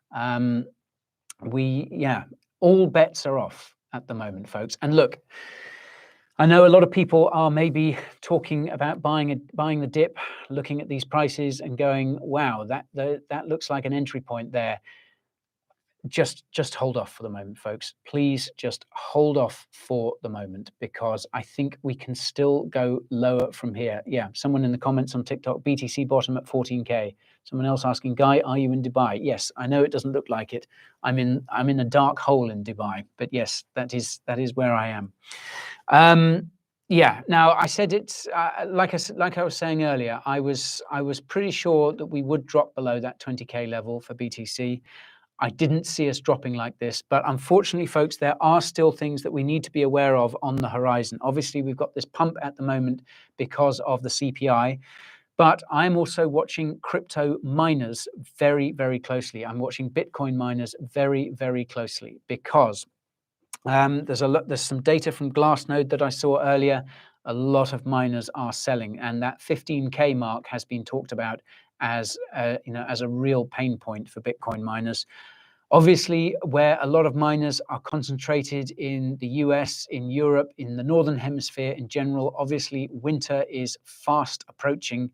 All bets are off at the moment, folks. And look, I know a lot of people are maybe talking about buying the dip, looking at these prices and going, wow, that looks like an entry point there. Just hold off for the moment, folks. Please just hold off for the moment, because I think we can still go lower from here. Yeah, someone in the comments on TikTok, BTC bottom at 14K. Someone else asking, Guy, are you in Dubai? Yes, I know it doesn't look like it. I'm in a dark hole in Dubai, but yes, that is where I am. Yeah. Now I said it's like I was saying earlier. I was pretty sure that we would drop below that 20K level for BTC. I didn't see us dropping like this, but unfortunately, folks, there are still things that we need to be aware of on the horizon. Obviously, we've got this pump at the moment because of the CPI, but I'm also watching crypto miners very, very closely. I'm watching Bitcoin miners very, very closely, because there's some data from Glassnode that I saw earlier. A lot of miners are selling, and that 15K mark has been talked about as a real pain point for Bitcoin miners. Obviously, where a lot of miners are concentrated in the US, in Europe, in the Northern Hemisphere in general, obviously winter is fast approaching,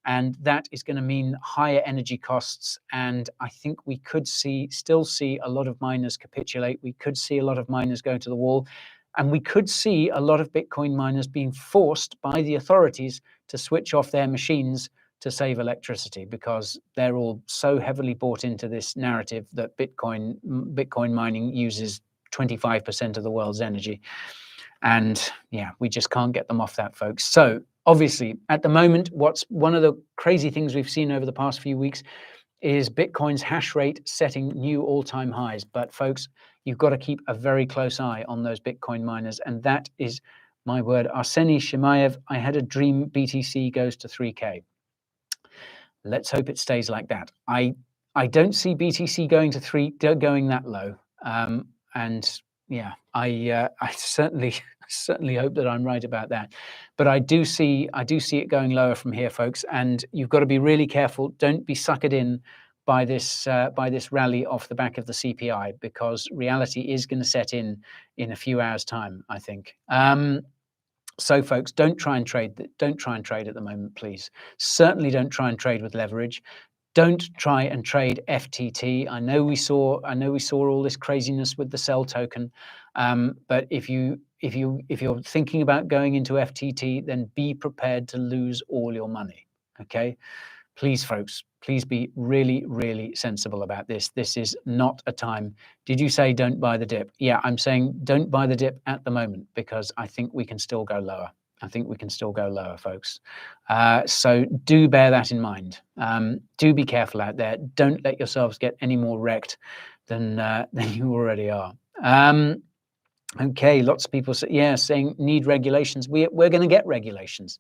and that is going to mean higher energy costs. And I think we could still see a lot of miners capitulate. We could see a lot of miners go to the wall, and we could see a lot of Bitcoin miners being forced by the authorities to switch off their machines to save electricity, because they're all so heavily bought into this narrative that Bitcoin mining uses 25% of the world's energy. And yeah, we just can't get them off that, folks. So obviously, at the moment, what's one of the crazy things we've seen over the past few weeks is Bitcoin's hash rate setting new all-time highs. But folks, you've got to keep a very close eye on those Bitcoin miners. And that is, my word, Arseny Shemaev, I had a dream BTC goes to 3K. Let's hope it stays like that. I don't see BTC going that low. And yeah, I certainly hope that I'm right about that. But I do see it going lower from here, folks. And you've got to be really careful. Don't be suckered in by this rally off the back of the CPI, because reality is going to set in a few hours' time, I think. So, folks, don't try and trade at the moment, please. Certainly don't try and trade with leverage. Don't try and trade FTT. I know we saw all this craziness with the Cell token, but if you're thinking about going into FTT, then be prepared to lose all your money. Okay, please, folks, please be really, really sensible about this. This is not a time. Did you say don't buy the dip? Yeah, I'm saying don't buy the dip at the moment, because I think we can still go lower. I think we can still go lower, folks. So do bear that in mind. Do be careful out there. Don't let yourselves get any more wrecked than you already are. Okay, lots of people saying need regulations. We're going to get regulations.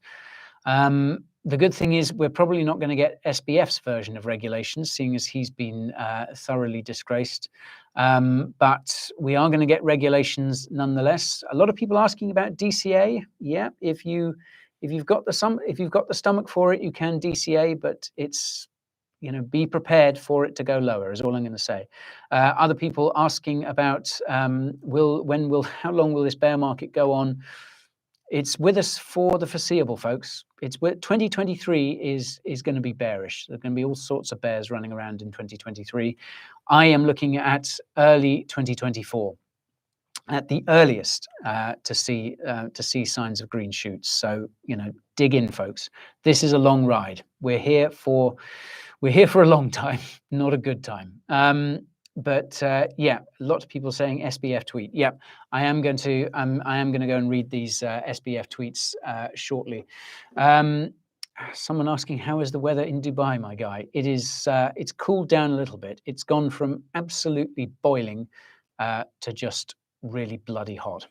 The good thing is we're probably not going to get SBF's version of regulations, seeing as he's been thoroughly disgraced. But we are going to get regulations nonetheless. A lot of people asking about DCA. Yeah, if you've got the stomach for it, you can DCA, but it's, be prepared for it to go lower, is all I'm going to say. Other people asking about how long will this bear market go on? It's with us for the foreseeable, folks. 2023 is going to be bearish. There's going to be all sorts of bears running around in 2023. I am looking at early 2024 at the earliest to see signs of green shoots. So dig in, folks. This is a long ride. We're here for a long time, not a good time. But yeah, lots of people saying SBF tweet. Yeah, I am going to go and read these SBF tweets shortly. Someone asking, how is the weather in Dubai, my guy? It's cooled down a little bit. It's gone from absolutely boiling to just really bloody hot.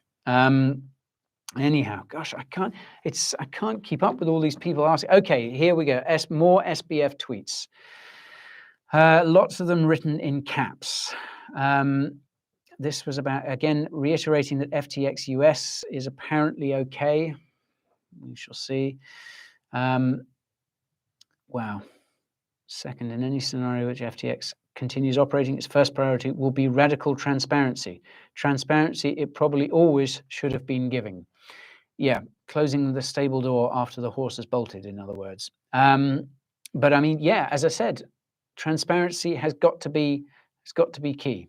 Anyhow, gosh, I can't keep up with all these people asking. Okay, here we go. More SBF tweets. Lots of them written in caps. This was about, again, reiterating that FTX US is apparently okay. We shall see. Wow. Second, in any scenario which FTX continues operating, its first priority will be radical transparency. Transparency it probably always should have been giving. Yeah, closing the stable door after the horse has bolted, in other words. But I mean, yeah, as I said, transparency has got to be key.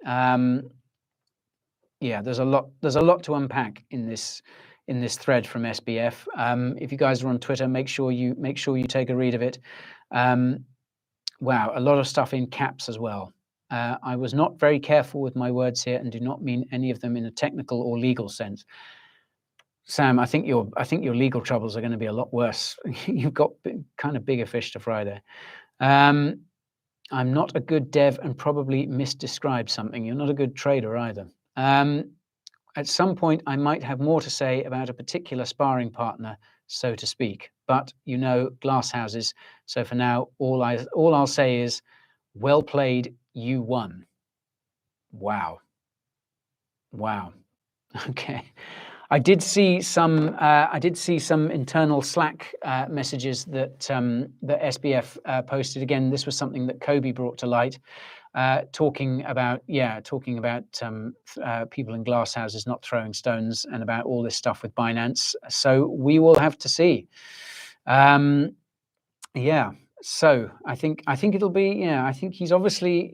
Yeah, there's a lot to unpack in this thread from SBF. If you guys are on Twitter, make sure you take a read of it. Wow, a lot of stuff in caps as well. I was not very careful with my words here and do not mean any of them in a technical or legal sense. Sam, I think your legal troubles are going to be a lot worse. You've got kind of bigger fish to fry there. I'm not a good dev and probably misdescribed something. You're not a good trader either. At some point, I might have more to say about a particular sparring partner, so to speak. But glass houses. So for now, all I'll say is, well played. You won. Wow. Wow. Okay. I did see some internal Slack messages that SBF posted. Again, this was something that Kobe brought to light, talking about people in glass houses not throwing stones and about all this stuff with Binance. So we will have to see. Yeah. So I think it'll be. Yeah. I think he's obviously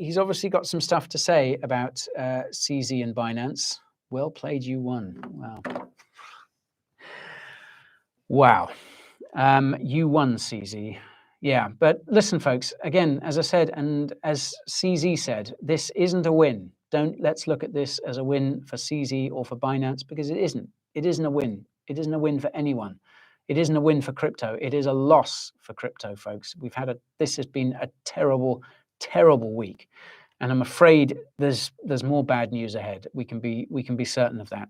got some stuff to say about CZ and Binance. Well played, you won. Wow. Wow. You won, CZ. Yeah, but listen, folks, again, as I said, and as CZ said, this isn't a win. let's look at this as a win for CZ or for Binance, because it isn't. It isn't a win. It isn't a win for anyone. It isn't a win for crypto. It is a loss for crypto, folks. This has been a terrible, terrible week, and I'm afraid there's more bad news ahead. We can be certain of that.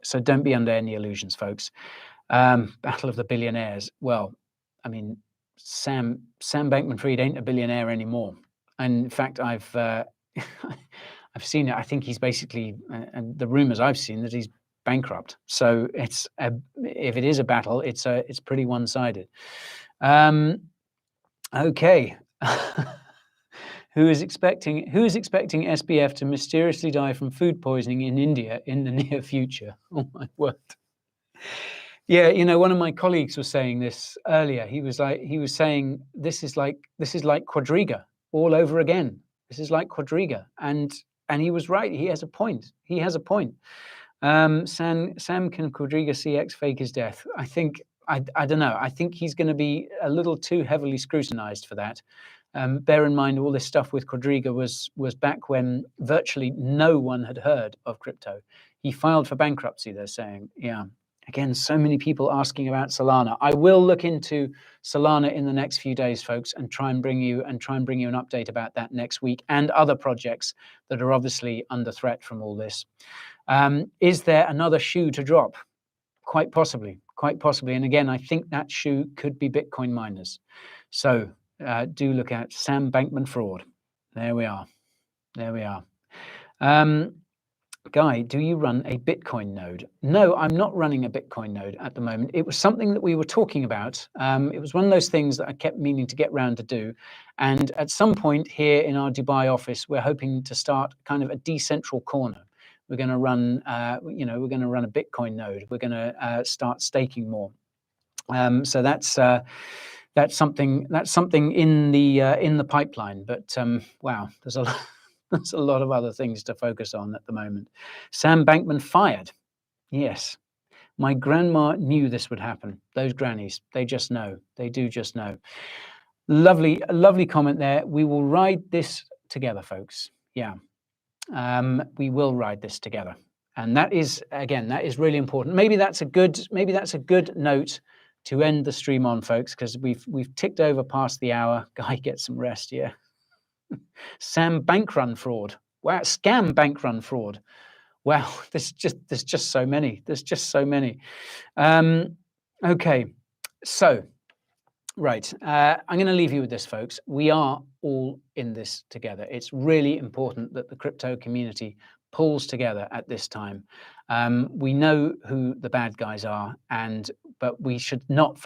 So don't be under any illusions, folks. Battle of the billionaires. Well, I mean, Sam Bankman-Fried ain't a billionaire anymore. And in fact, I've seen it. I think he's basically, and the rumors I've seen, that he's bankrupt. So if it is a battle, it's pretty one-sided. Okay. Who is expecting SBF to mysteriously die from food poisoning in India in the near future? Oh my word. Yeah, you know, one of my colleagues was saying this earlier. He was saying this is like Quadriga all over again. This is like Quadriga, and he was right. He has a point. Sam, can Quadriga CX fake his death? I think I don't know. I think he's going to be a little too heavily scrutinized for that. Bear in mind, all this stuff with Quadriga was back when virtually no one had heard of crypto. He filed for bankruptcy, they're saying. Yeah. Again, so many people asking about Solana. I will look into Solana in the next few days, folks, and try and bring you an update about that next week, and other projects that are obviously under threat from all this. Is there another shoe to drop? Quite possibly. And again, I think that shoe could be Bitcoin miners. So do look at Sam Bankman-Fried. There we are. Guy, do you run a Bitcoin node? No, I'm not running a Bitcoin node at the moment. It was something that we were talking about. It was one of those things that I kept meaning to get round to do. And at some point here in our Dubai office, we're hoping to start kind of a decentral corner. We're going to run, we're going to run a Bitcoin node. We're going to start staking more. So that's something in the pipeline. But wow, there's a lot. There's a lot of other things to focus on at the moment. Sam Bankman fired. Yes. My grandma knew this would happen. Those grannies, they just know. They do just know. Lovely comment there. We will ride this together, folks. Yeah. We will ride this together. And that is really important. Maybe that's a good note to end the stream on, folks, because we've ticked over past the hour. Guy, get some rest, yeah. Sam bankrun fraud. Wow, scam bankrun fraud. Wow, there's just so many. Okay, so right, I'm going to leave you with this, folks. We are all in this together. It's really important that the crypto community pulls together at this time. We know who the bad guys are, but we should not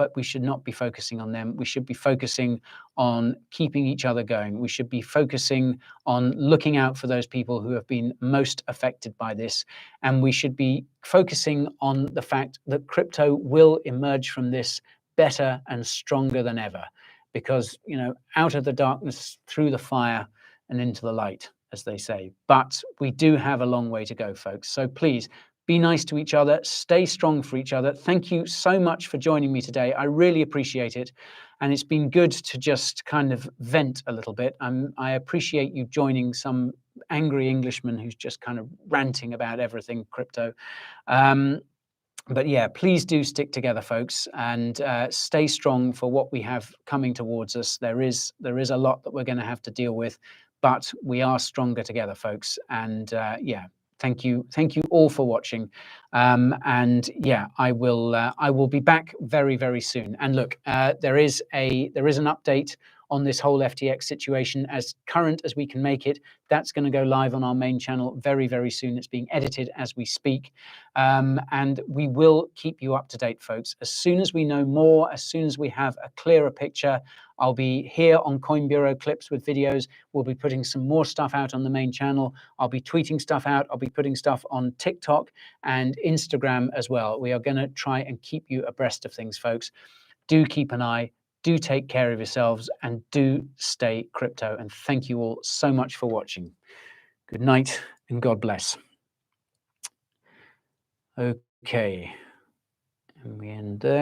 be focusing on them. We should be focusing on keeping each other going. We should be focusing on looking out for those people who have been most affected by this, and we should be focusing on the fact that crypto will emerge from this better and stronger than ever, because, you know, out of the darkness, through the fire, and into the light, as they say. But we do have a long way to go, folks. So please be nice to each other, stay strong for each other. Thank you so much for joining me today. I really appreciate it. And it's been good to just kind of vent a little bit. I appreciate you joining some angry Englishman who's just kind of ranting about everything crypto. But yeah, please do stick together, folks, and stay strong for what we have coming towards us. There is a lot that we're going to have to deal with, but we are stronger together, folks. And yeah, thank you all for watching. And yeah, I will be back very, very soon. And look, there is an update on this whole FTX situation, as current as we can make it. That's going to go live on our main channel very, very soon. It's being edited as we speak. And we will keep you up to date, folks. As soon as we know more, as soon as we have a clearer picture, I'll be here on Coin Bureau Clips with videos. We'll be putting some more stuff out on the main channel. I'll be tweeting stuff out. I'll be putting stuff on TikTok and Instagram as well. We are going to try and keep you abreast of things, folks. Do keep an eye. Do take care of yourselves, and do stay crypto. And thank you all so much for watching. Good night and God bless. Okay. And we end there.